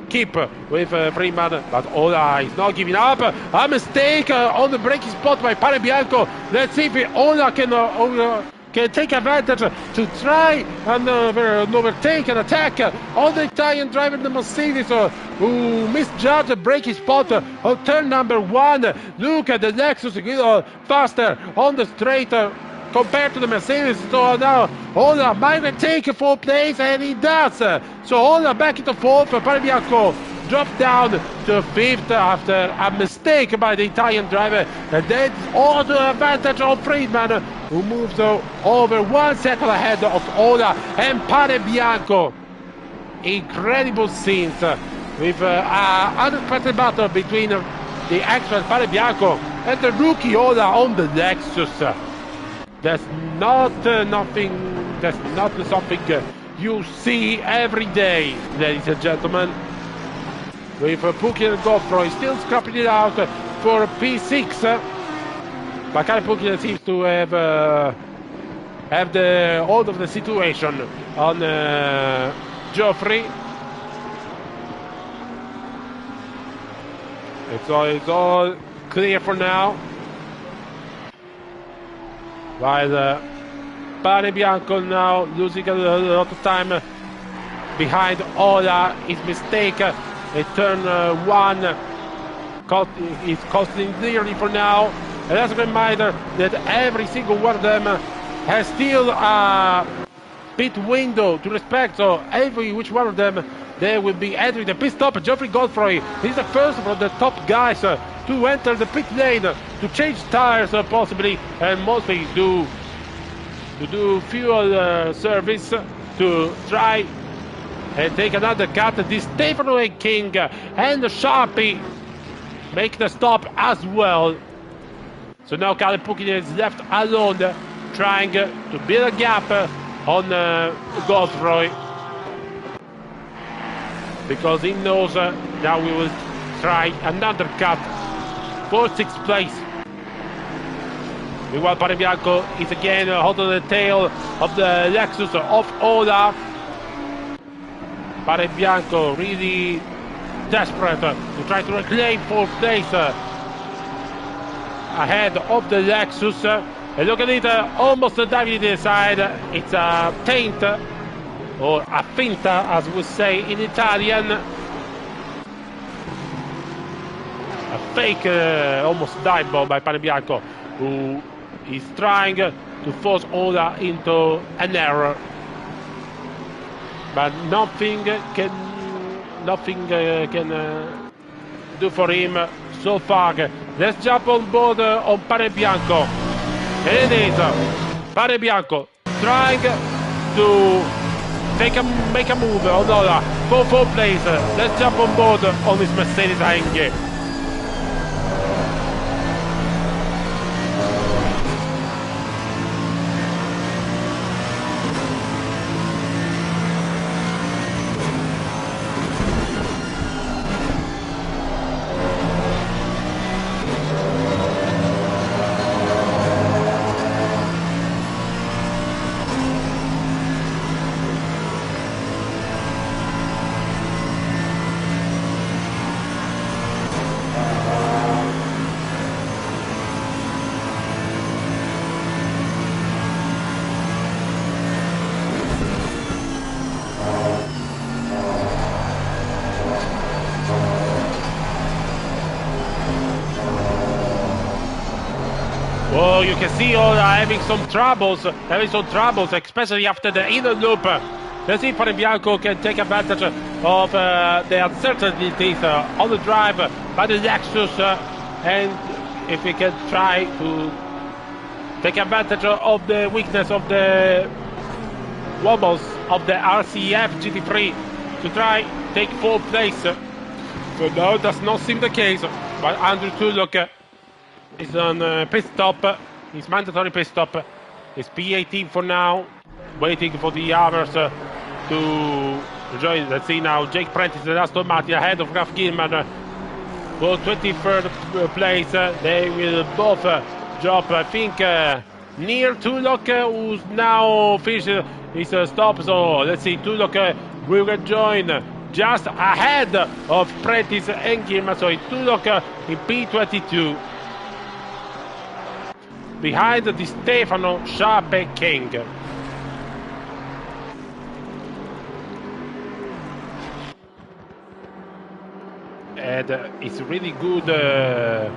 keep with Friedman, but Ola is not giving up. A mistake on the braking spot by Parebianco. Let's see if Ola can take advantage to try and overtake and attack on the Italian driver, the Mercedes, who misjudged the braking spot on turn number 1. Look at the Lexus faster on the straight compared to the Mercedes. So now Ola might take 4th place, and he does. So Ola back into 4th. Parebianco dropped down to 5th after a mistake by the Italian driver, and that's all the advantage of Friedman, who moves over 1 second ahead of Ola and Parebianco. Incredible scenes with an unexpected battle between the expert Parebianco and the rookie Ola on the Lexus. That's not something you see every day, ladies and gentlemen. With Pukin and Godfrey still scrapping it out for P6. But Kyle Pukin seems to have the hold of the situation on Geoffrey. It's all clear for now. While Pane Bianco now losing a lot of time behind Ola. His mistake in turn 1 is costing dearly for now. And as a reminder that every single one of them has still a pit window to respect, so every which one of them they will be entering the pit stop. Geoffrey Godfrey is the first of the top guys to enter the pit lane, to change tires possibly, and mostly to do fuel service, to try and take another cut. This Stefano and King and Sharpie make the stop as well. So now Kalle Pukinen is left alone, trying to build a gap on Godfrey, because he knows now we will try another cut for 6th place. Meanwhile, Pane Bianco is again hot on the tail of the Lexus of Ola. Pane Bianco really desperate to try to reclaim 4th place ahead of the Lexus. And look at it, almost diving inside. It's a taint, or a finta as we say in Italian. A fake almost dive bomb by Pane Bianco, who is trying to force Ola into an error. But nothing can do for him so far. Let's jump on board on Pane Bianco. And it is Pane Bianco trying to make a move on Ola for 4th place. Let's jump on board on this Mercedes AMG. Oh, you can see Ola having some troubles, especially after the inner loop. Let's see if Pane Bianco can take advantage of the uncertainties on the drive by the Lexus, and if he can try to take advantage of the weakness of the wobbles of the RCF GT3 to try take 4th place. So no, does not seem the case. But Andrew Tulloch is on pit stop, his mandatory pit stop. It's P18 for now, waiting for the others to join. Let's see now, Jake Prentice and Aston Martin ahead of Graf Gilman for 23rd place. They will both drop, I think, near Tulloch, who's now finished his stop. So let's see, Tulloch will rejoin just ahead of Prentice and Gilman. So it's Tulloch in P22. Behind the Stefano Sharpe King. And it's really good to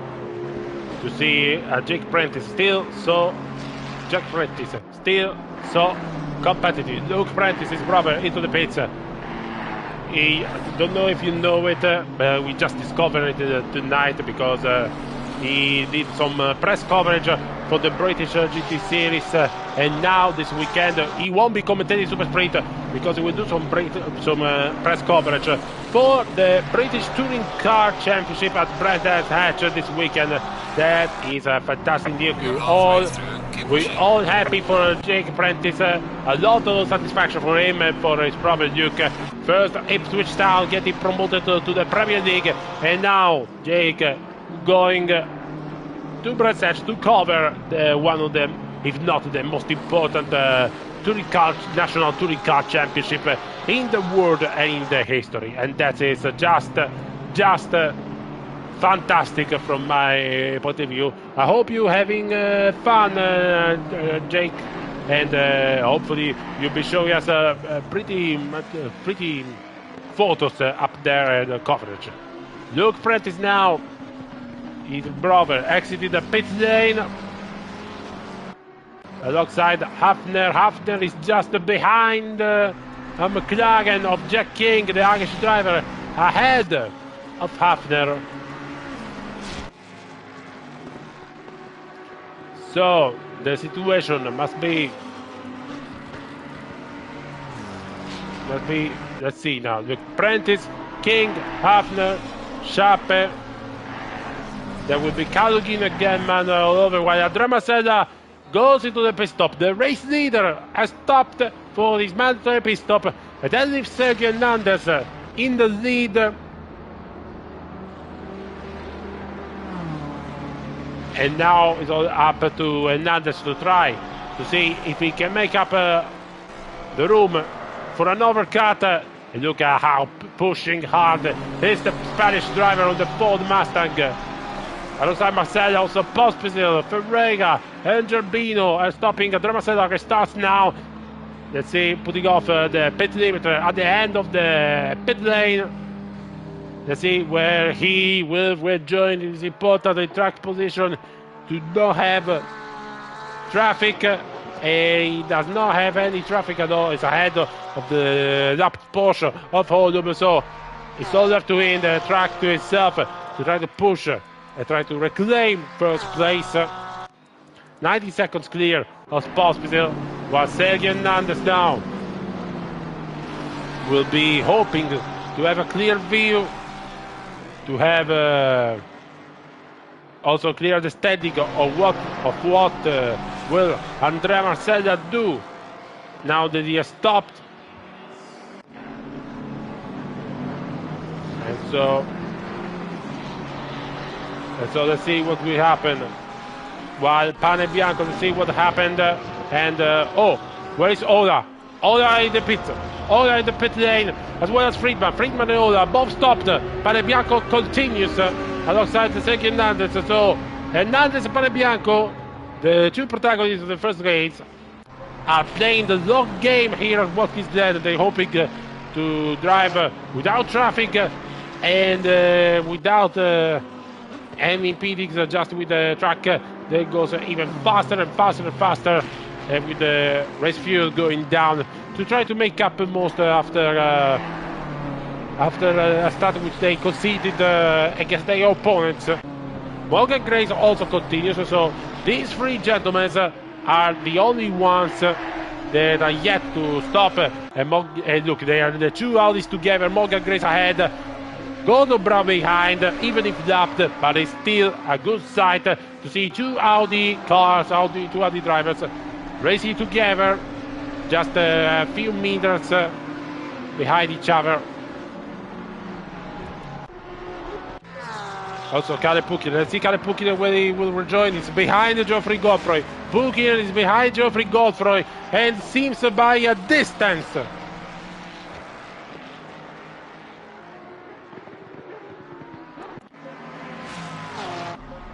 see Jake Prentice still so competitive. Luke Prentice, his brother, into the pits. I don't know if you know it, but we just discovered it tonight because he did some press coverage for the British GT Series, and now this weekend he won't be commentating Super Sprint because he will do some press coverage for the British Touring Car Championship at Brands Hatch this weekend. That is a fantastic news. We're all happy for Jake Prentice. A lot of satisfaction for him and for his brother Luke. First Ipswich Town getting promoted to the Premier League, and now Jake going to Brands Hatch to cover one of them, if not the most important national touring car championship in the world and in the history. And that is just fantastic from my point of view. I hope you're having fun, Jake, and hopefully you'll be showing us pretty photos up there at the coverage. Luke Prentice now, his brother, exited the pit lane alongside Hafner. Hafner is just behind McLaren of Jack King, the Irish driver, ahead of Hafner. So the situation must be, let's see now. Look, Prentice, King, Hafner, Schape. There will be Kalugin again, man, all over, while Andrea Marcella goes into the pit stop. The race leader has stopped for his mandatory pit stop. And that leaves Sergio Hernandez in the lead. And now it's all up to Hernandez to try to see if he can make up the room for an overcut. And look at how pushing hard is the Spanish driver on the Ford Mustang. Alongside Marcella, also Pospisil, Ferreira, and Gerbino are stopping. Andrea Marcella restarts now. Let's see, putting off the pit limiter at the end of the pit lane. Let's see where he will rejoin. It is important in track position to not have traffic. He does not have any traffic at all. It's ahead of the lap Porsche of Holum. So it's all up to him, the track to himself, to try to push and try to reclaim first place. 90 seconds clear of Pospisil, while Sergio Hernandez now will be hoping to have a clear view, to have also clear the static of what will Andrea Marcella do now that he has stopped. And so let's see what will happen. While Pane Bianco, let's see what happened. And where is Ola? Ola in the pit. Ola in the pit lane, as well as Friedman. Friedman and Ola both stopped. Pane Bianco continues alongside the second Hernandez. So Hernandez and Pane Bianco, the two protagonists of the first race, are playing the long game here at Watkins Glen. They're hoping to drive without traffic and without any impedings, just with the track that goes even faster and faster and faster, and with the race fuel going down to try to make up most after a start which they conceded against their opponents. Morgan Grace also continues, so these three gentlemen are the only ones that are yet to stop. And look, they are the two Audis together. Morgan Grace ahead, Gordon Brown behind, even if lapped, but it's still a good sight to see two Audi cars, two Audi drivers racing together, just a few meters behind each other. Also, Caleb Pukin. Let's see Caleb Pukin where he will rejoin. He's behind Geoffrey Godfrey. Pukin is behind Geoffrey Godfrey and seems by a distance.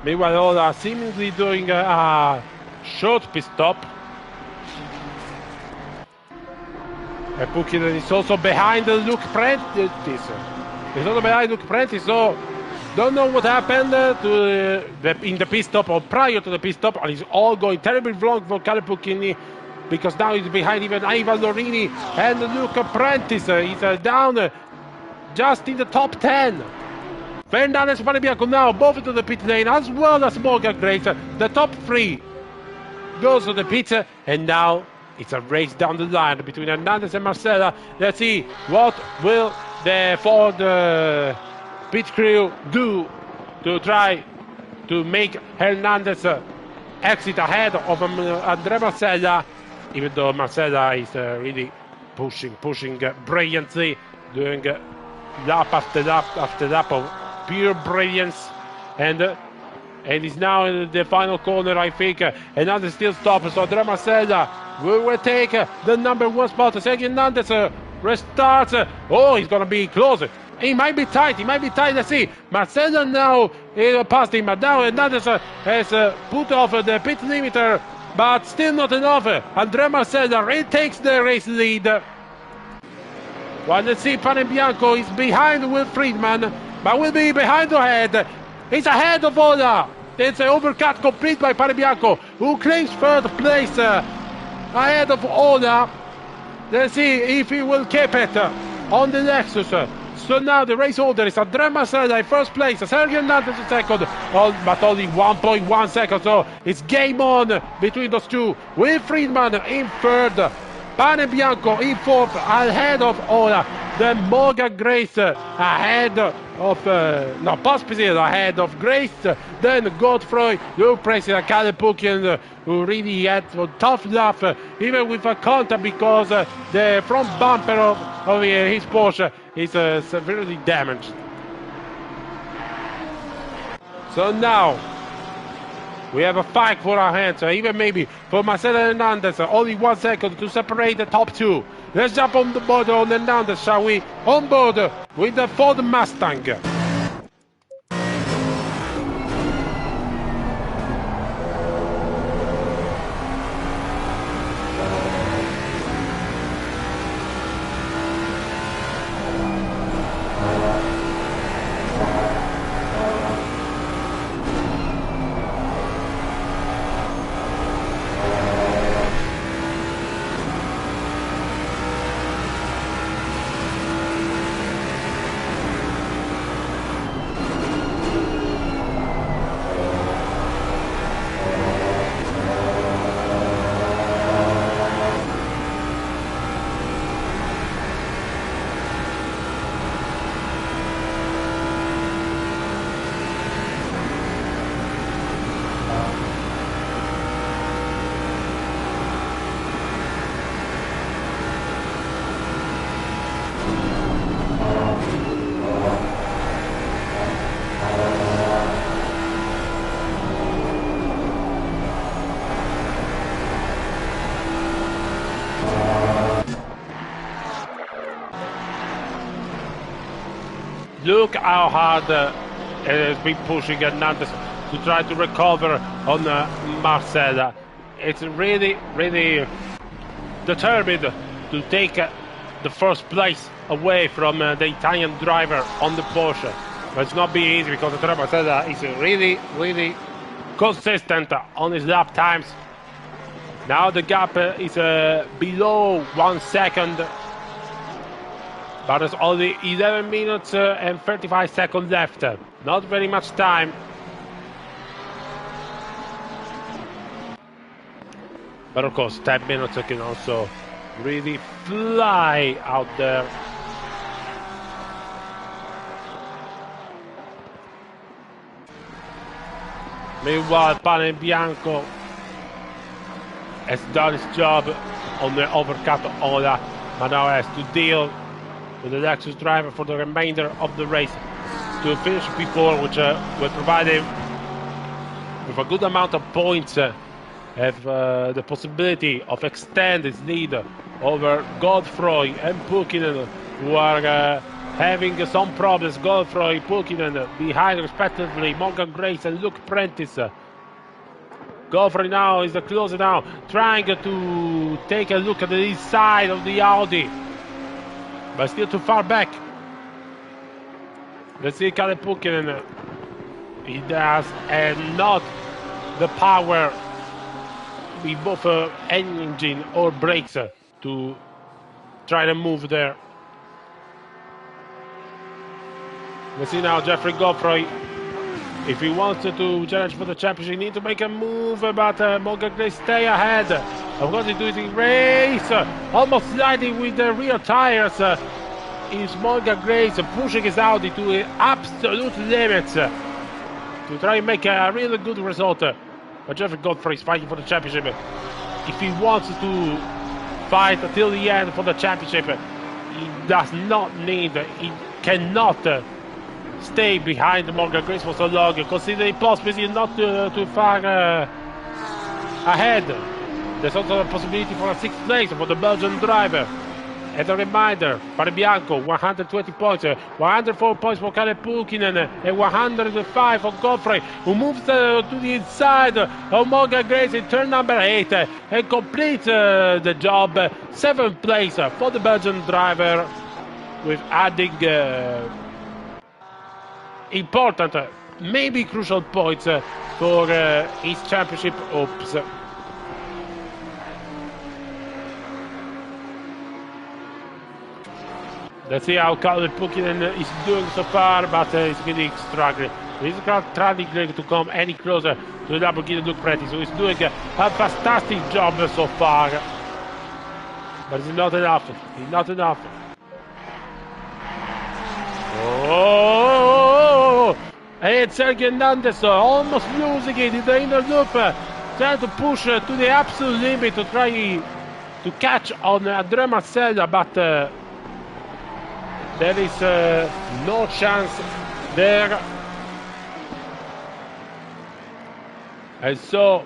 Meanwhile, Ola seemingly doing a short pit stop. And Pukin is also behind Luke Prentice. He's also behind Luke Prentice, so don't know what happened in the pit stop or prior to the pit stop, and it's all going terribly wrong for Caleb Puccini, because now he's behind even Ivan Lorini and Luke Prentice. He's down just in the top 10. Fernandez and Pane Bianco now both into the pit lane, as well as Morgan Grace. The top three goes to the pit, and now it's a race down the line between Hernandez and Marcella. Let's see what will the Ford pit crew do to try to make Hernandez exit ahead of Andrea Marcella, even though Marcella is really pushing brilliantly, doing lap after lap of pure brilliance, and is now in the final corner, I think. Hernandez still stops, so Andrea Marcella will take the number one spot. Sergio Hernandez restarts. Oh, he's gonna be close. He might be tight. Let's see. Marcella now passed him, but now Hernandez has put off the pit limiter but still not enough. Andrea Marcella retakes the race lead. While let's see, Panebianco is behind Will Friedman, but will be behind the head. He's ahead of Ola. It's an overcut complete by Panebianco, who claims third place ahead of Ola. Let's see if he will keep it on the Lexus. So now the race order is Andrea Marcella in first place, Sergio Hernandez in second, but only 1.1 seconds, so it's game on between those two. Will Friedman in third, Panebianco in fourth, ahead of Ola. Then Morgan Grace ahead of, Pospisil ahead of Grace. Then Godfrey, Luke President, Caleb Pukin, who really had a tough lap, even with a contact, because the front bumper of his Porsche is severely damaged. So now we have a fight for our hands, even maybe for Marcelo Hernandez. Only 1 second to separate the top two. Let's jump on the board on Hernandez, shall we? On board with the Ford Mustang. Look how hard it has been pushing Hernandez to try to recover on Marcella. It's really, really determined to take the first place away from the Italian driver on the Porsche. But it's not be easy because Andrea Marcella is really, really consistent on his lap times. Now the gap is below 1 second. But there's only 11 minutes and 35 seconds left. Not very much time. But of course, 10 minutes can also really fly out there. Meanwhile, Panebianco has done his job on the overcut Ola, but now has to deal with the Lexus driver for the remainder of the race to finish P4, which will provide him with a good amount of points, have the possibility of extend his lead over Godfrey and Pukinen, who are having some problems. Godfrey, Pukinen behind respectively Morgan Grace and Luke Prentice. Godfrey now is the closer now, trying to take a look at the inside of the Audi, but still too far back. Let's see Caleb Pukkinen. He does not the power with both engine or brakes to try to move there. Let's see now Jeffrey Godfrey. If he wants to challenge for the championship, he needs to make a move, but Morgan Grace stay ahead. Of course, he's doing the race, almost sliding with the rear tires. Is Morgan Grace pushing his Audi to absolute limits to try and make a really good result. But Jeffrey Godfrey is fighting for the championship. If he wants to fight until the end for the championship, he does not need, he cannot stay behind Morgan Grace for so long, considering possibly not too far ahead. There's also a possibility for a 6th place for the Belgian driver. As a reminder, Panebianco 120 points, 104 points for Kalle Pukinen, and 105 for Godfrey, who moves to the inside of Morgan Grace in turn number 8 and completes the job. 7th place for the Belgian driver, with adding important, maybe crucial points for his championship hopes. Let's see how Kalle Pukinen is doing so far, but he's really struggling. He's not trying to come any closer to the Lamborghini Luke Preti, so he's doing a fantastic job so far. But it's not enough. It's not enough. Oh! And Sergio Hernandez almost losing it in the inner loop. Trying to push to the absolute limit to try to catch on Andrea Marcella, but there is no chance there. And so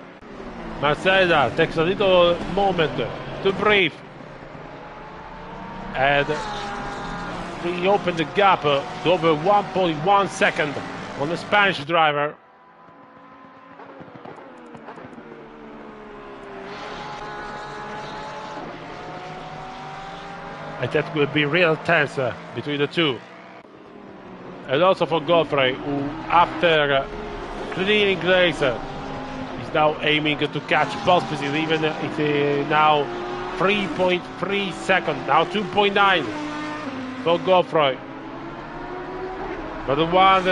Marcella takes a little moment to breathe and reopen the gap to over 1.1 second on the Spanish driver. And that will be real tense between the two. And also for Godfrey, who after clearing Grace is now aiming to catch pole position, even it's now 3.3 seconds, now 2.9 for Godfrey. But the one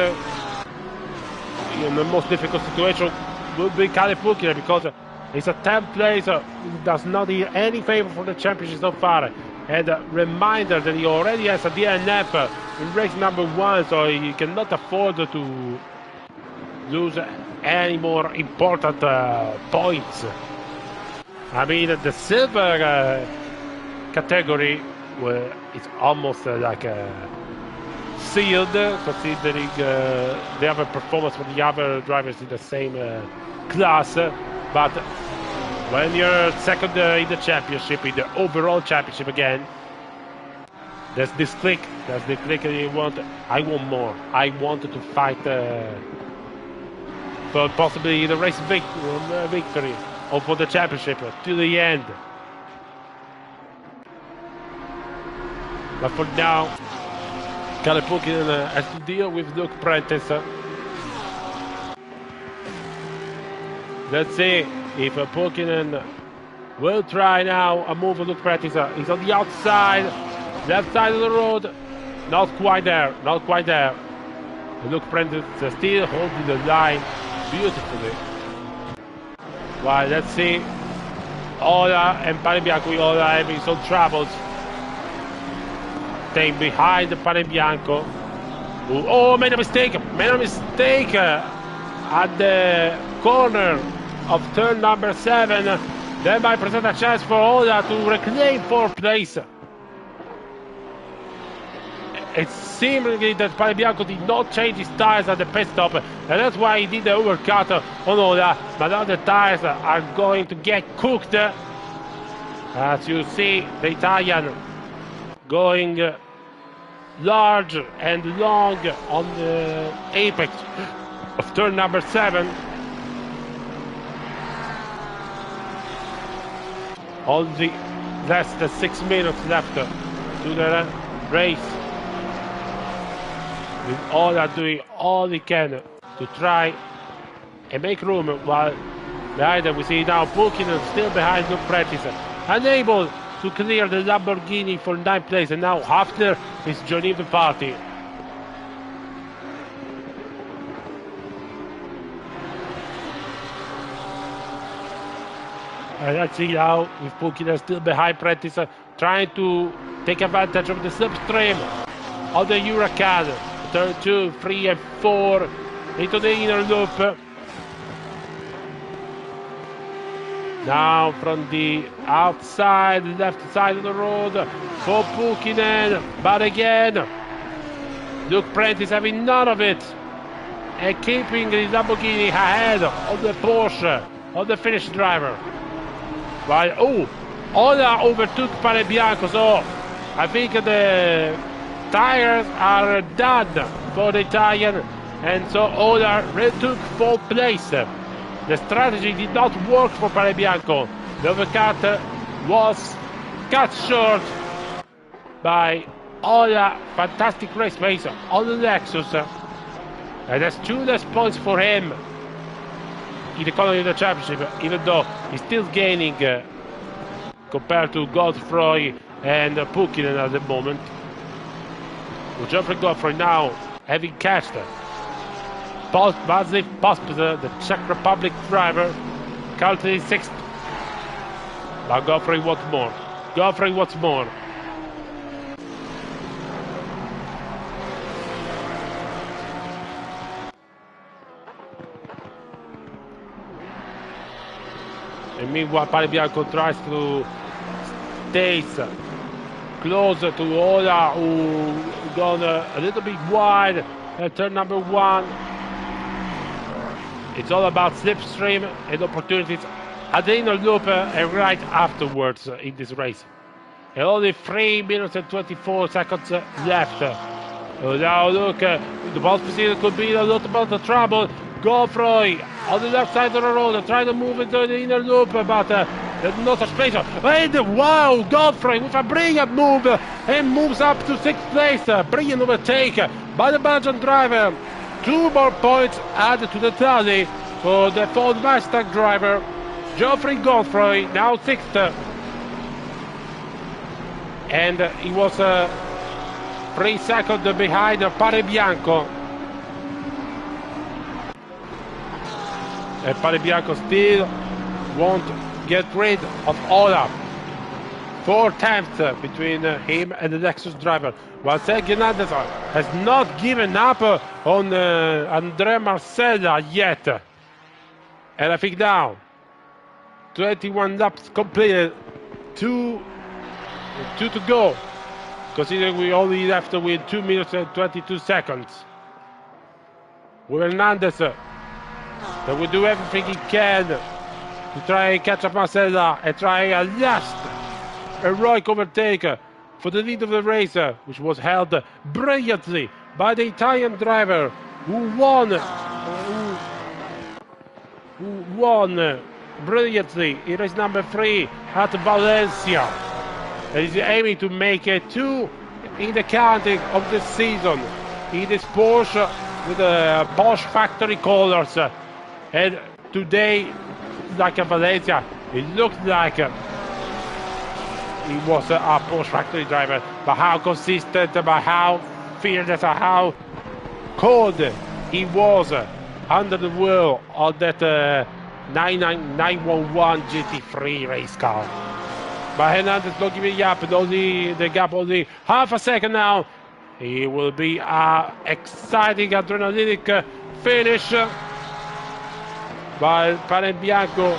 in the most difficult situation will be Kalle Pukinen, because it's a 10th place who does not need any favor for the championship so far. And a reminder that he already has a DNF in race number 1, so he cannot afford to lose any more important points. I mean, the silver category is almost like sealed, considering the other performance for the other drivers in the same class. But when you're second in the championship, in the overall championship again, there's this click. There's the click that you want. I want more. I wanted to fight for possibly the race victory or for the championship to the end. But for now, Kalle Pukinen has to deal with Luke Prentice. Let's see if Pukinen will try now a move on Luke Prentice. He's on the outside, left side of the road. Not quite there, not quite there. Luke Prentice still holding the line beautifully. Well, let's see. Ola and Panebianco, Ola having some troubles. Staying behind Panebianco. Oh, made a mistake at the corner of turn number 7. That might present a chance for Ola to reclaim 4th place. It's seemingly that Panebianco did not change his tires at the pit stop, and that's why he did the overcut on Ola. But now the tires are going to get cooked. As you see, the Italian going large and long on the apex of turn number 7. Only less than 6 minutes left to the race. With Ola doing all he can to try and make room, while behind them we see now Pukinen still behind Luke Prentice, unable to clear the Lamborghini for 9th place, and now Hafner is joining the party. And let's see now with Pukinen still behind Prentice, trying to take advantage of the slipstream of the Huracan. Turn 2, 3 and 4 into the inner loop. Now from the outside, left side of the road for Pukinen, but again Luke Prentice having none of it and keeping the Lamborghini ahead of the Porsche of the Finnish driver. While Ola overtook Panebianco, so I think the tires are done for the Italian, and so Ola retook 4th place. The strategy did not work for Parebianco. The overcut was cut short by Ola. Fantastic race pace on the Lexus. And that's 2 less points for him in the Continental Championship, even though he's still gaining compared to Godfrey and Pukinen at the moment. With Geoffrey Godfrey now having catched Václav Pospisil, the Czech Republic driver, currently 6th. But Godfrey wants more. Godfrey wants more. And meanwhile, Parebianco tries to stay closer to Ola, who gone a little bit wide at turn number 1. It's all about slipstream and opportunities at the inner loop and right afterwards in this race. And only 3 minutes and 24 seconds left. Now look, the ball position could be a little bit of trouble. Godfrey on the left side of the road, trying to move into the inner loop, but there's not a space. And wow, Godfrey with a brilliant move and moves up to 6th place. Brilliant overtake by the Belgian driver. 2 more points added to the tally for the Ford Mustang driver, Geoffrey Godfrey, now 6th. And he was 3 seconds behind Parebianco. And Parebianco still won't get rid of Ola. 4 attempts between him and the Lexus driver. While Sergio Hernandez has not given up on Andrea Marcella yet. And I think now, 21 laps completed, 2 to go. Considering we only left with 2 minutes and 22 seconds. With Hernandez, that will do everything he can to try and catch up Marcella and try a last heroic overtake for the lead of the race, which was held brilliantly by the Italian driver who won brilliantly in race number 3 at Valencia. And is aiming to make 2 in the counting of the season in this Porsche with the Porsche factory colors. And today, like a Valencia, it looked like he was a Porsche factory driver, but how consistent, but how fearless, how cold he was under the wheel of that 911 GT3 race car. But Hernandez not giving up, only the gap only half a second now. It will be an exciting adrenalinic finish. While Parebianco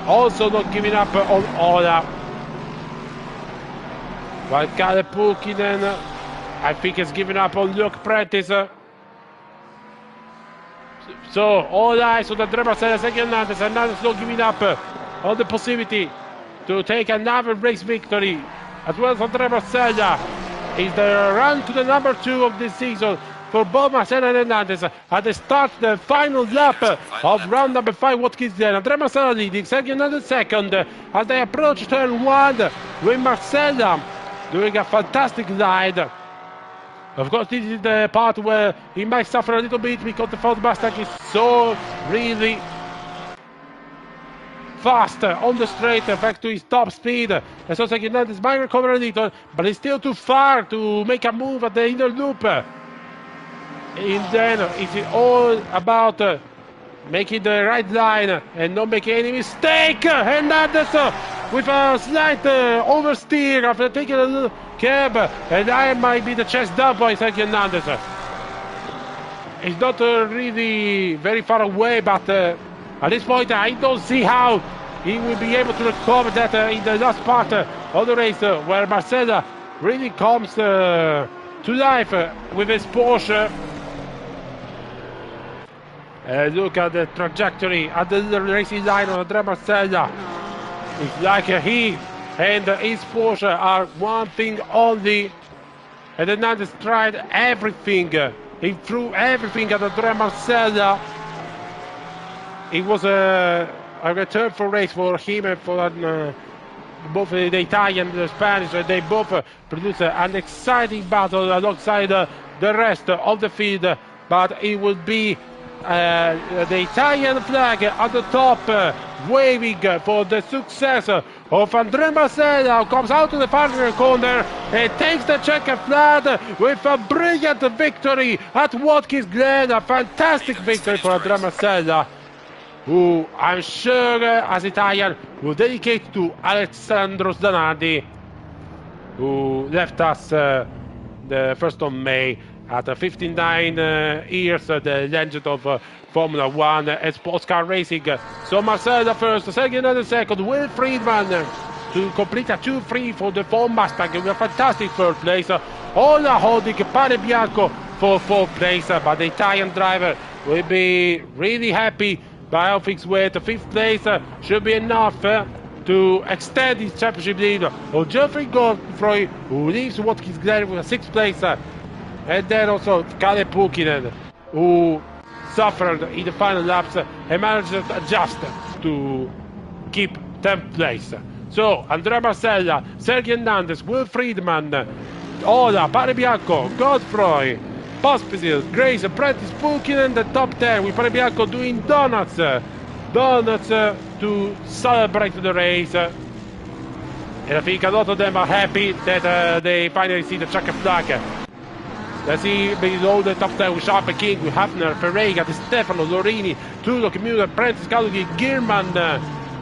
also not giving up on Ola. While Kalle Pukinen, I think, has given up on Luke Prentice. So all eyes on Andrea Marcella, Sergio Hernandez. Hernandez not giving up on the possibility to take another race victory, as well as Andrea Marcella. Is the run to the number 2 of this season for both Marcella and Hernandez at the start, the final lap of round number 5, Watkins Glen. Andrea Marcella leading, Sergio Hernandez second as they approach turn 1 with Marcella doing a fantastic ride. Of course, this is the part where he might suffer a little bit because the Ford Mustang is so really fast on the straight, back to his top speed. And so Sergio Hernandez might recover a little, but he's still too far to make a move at the inner loop. And then it's all about making the right line and not making any mistake. Hernandez with a slight oversteer after taking a little curb, and that might be the chest down by Sergio Hernandez. It's not really very far away, but at this point I don't see how he will be able to recover that in the last part of the race, where Marcella really comes to life with his Porsche. Look at the trajectory at the racing line of Andrea Marcella. It's like he and his Porsche are one thing only. And Hernandez tried everything. He threw everything at Andrea Marcella. It was a return for race for him and for both the Italian and the Spanish. They both produced an exciting battle alongside the rest of the field. But it would be the Italian flag at the top, waving for the success of Andrea Marcella, who comes out to the final corner and takes the checkered flag with a brilliant victory at Watkins Glen. A fantastic victory for Andrea Marcella, who I'm sure, as Italian, will dedicate to Alessandro Zanardi, who left us the 1st of May at 59 years, the legend of Formula 1 and sports car racing. So Marcella first, Sergio second, Will Friedman to complete a 2-3 for the Ford Mustang with a fantastic third place. Ola holding Pare Bianco for fourth place, but the Italian driver will be really happy by how things went. Fifth place should be enough to extend his championship lead on Geoffrey Godfrey, who leaves Watkins Glen with a sixth place. And then also Kalle Pukinen, who suffered in the final laps and managed to adjust to keep 10th place. So Andrea Marcella, Sergio Hernandez, Will Friedman, Ola, Pare Bianco, Godfrey, Pospisil, Grace, Prentice, Pukinen, the top 10 with Pare Bianco doing donuts to celebrate the race. And I think a lot of them are happy that they finally see the checkered flag. Let's see below the top 10 with Sharp King, with Hafner, Ferreira, Di Stefano, Lorini, Tudor, Muller, Prentice, Gallagher, Gierman,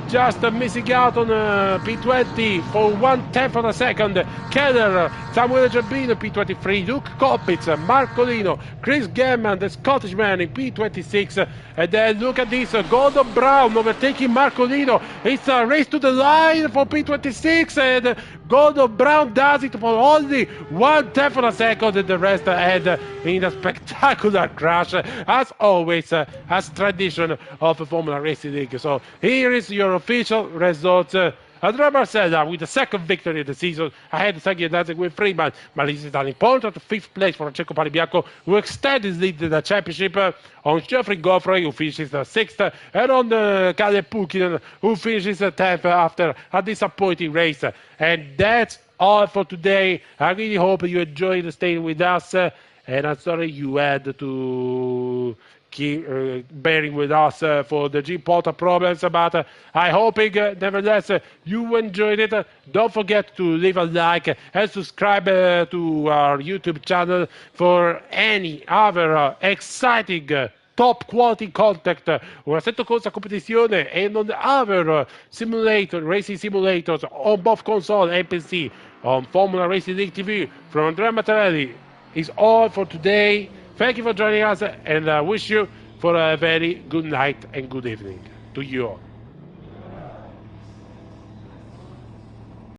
just missing out on P20 for 1/10 of a second. Keller, Samuele Giambino, P23, Luke Koppitz, Marcolino, Chris Gemman, the Scottish man in P26. And then look at this, Gordon Brown overtaking Marcolino. It's a race to the line for P26, and Gordon Brown does it for only 1/10 of a second, and the rest had in a spectacular crash, as always, as tradition of the Formula Racing League. So here is your official results. Andrea Marcella with the second victory of the season ahead of Sergio Hernandez with Friedman, but this is an important fifth place for Francesco Pare Bianco, who extends his lead in the championship on Geoffrey Godfrey, who finishes sixth, and on Kalle Pukinen, who finishes 10th after a disappointing race. And that's all for today. I really hope you enjoyed staying with us, and I'm sorry you had to keep bearing with us for the G-Porter problems, but I hope nevertheless you enjoyed it. Don't forget to leave a like and subscribe to our YouTube channel for any other exciting top quality content on Assetto Corsa competizione and on the other racing simulators on both console and PC on Formula Racing League TV. From Andrea Mattarelli is all for today. Thank you for joining us, and I wish you for a very good night and good evening to you all.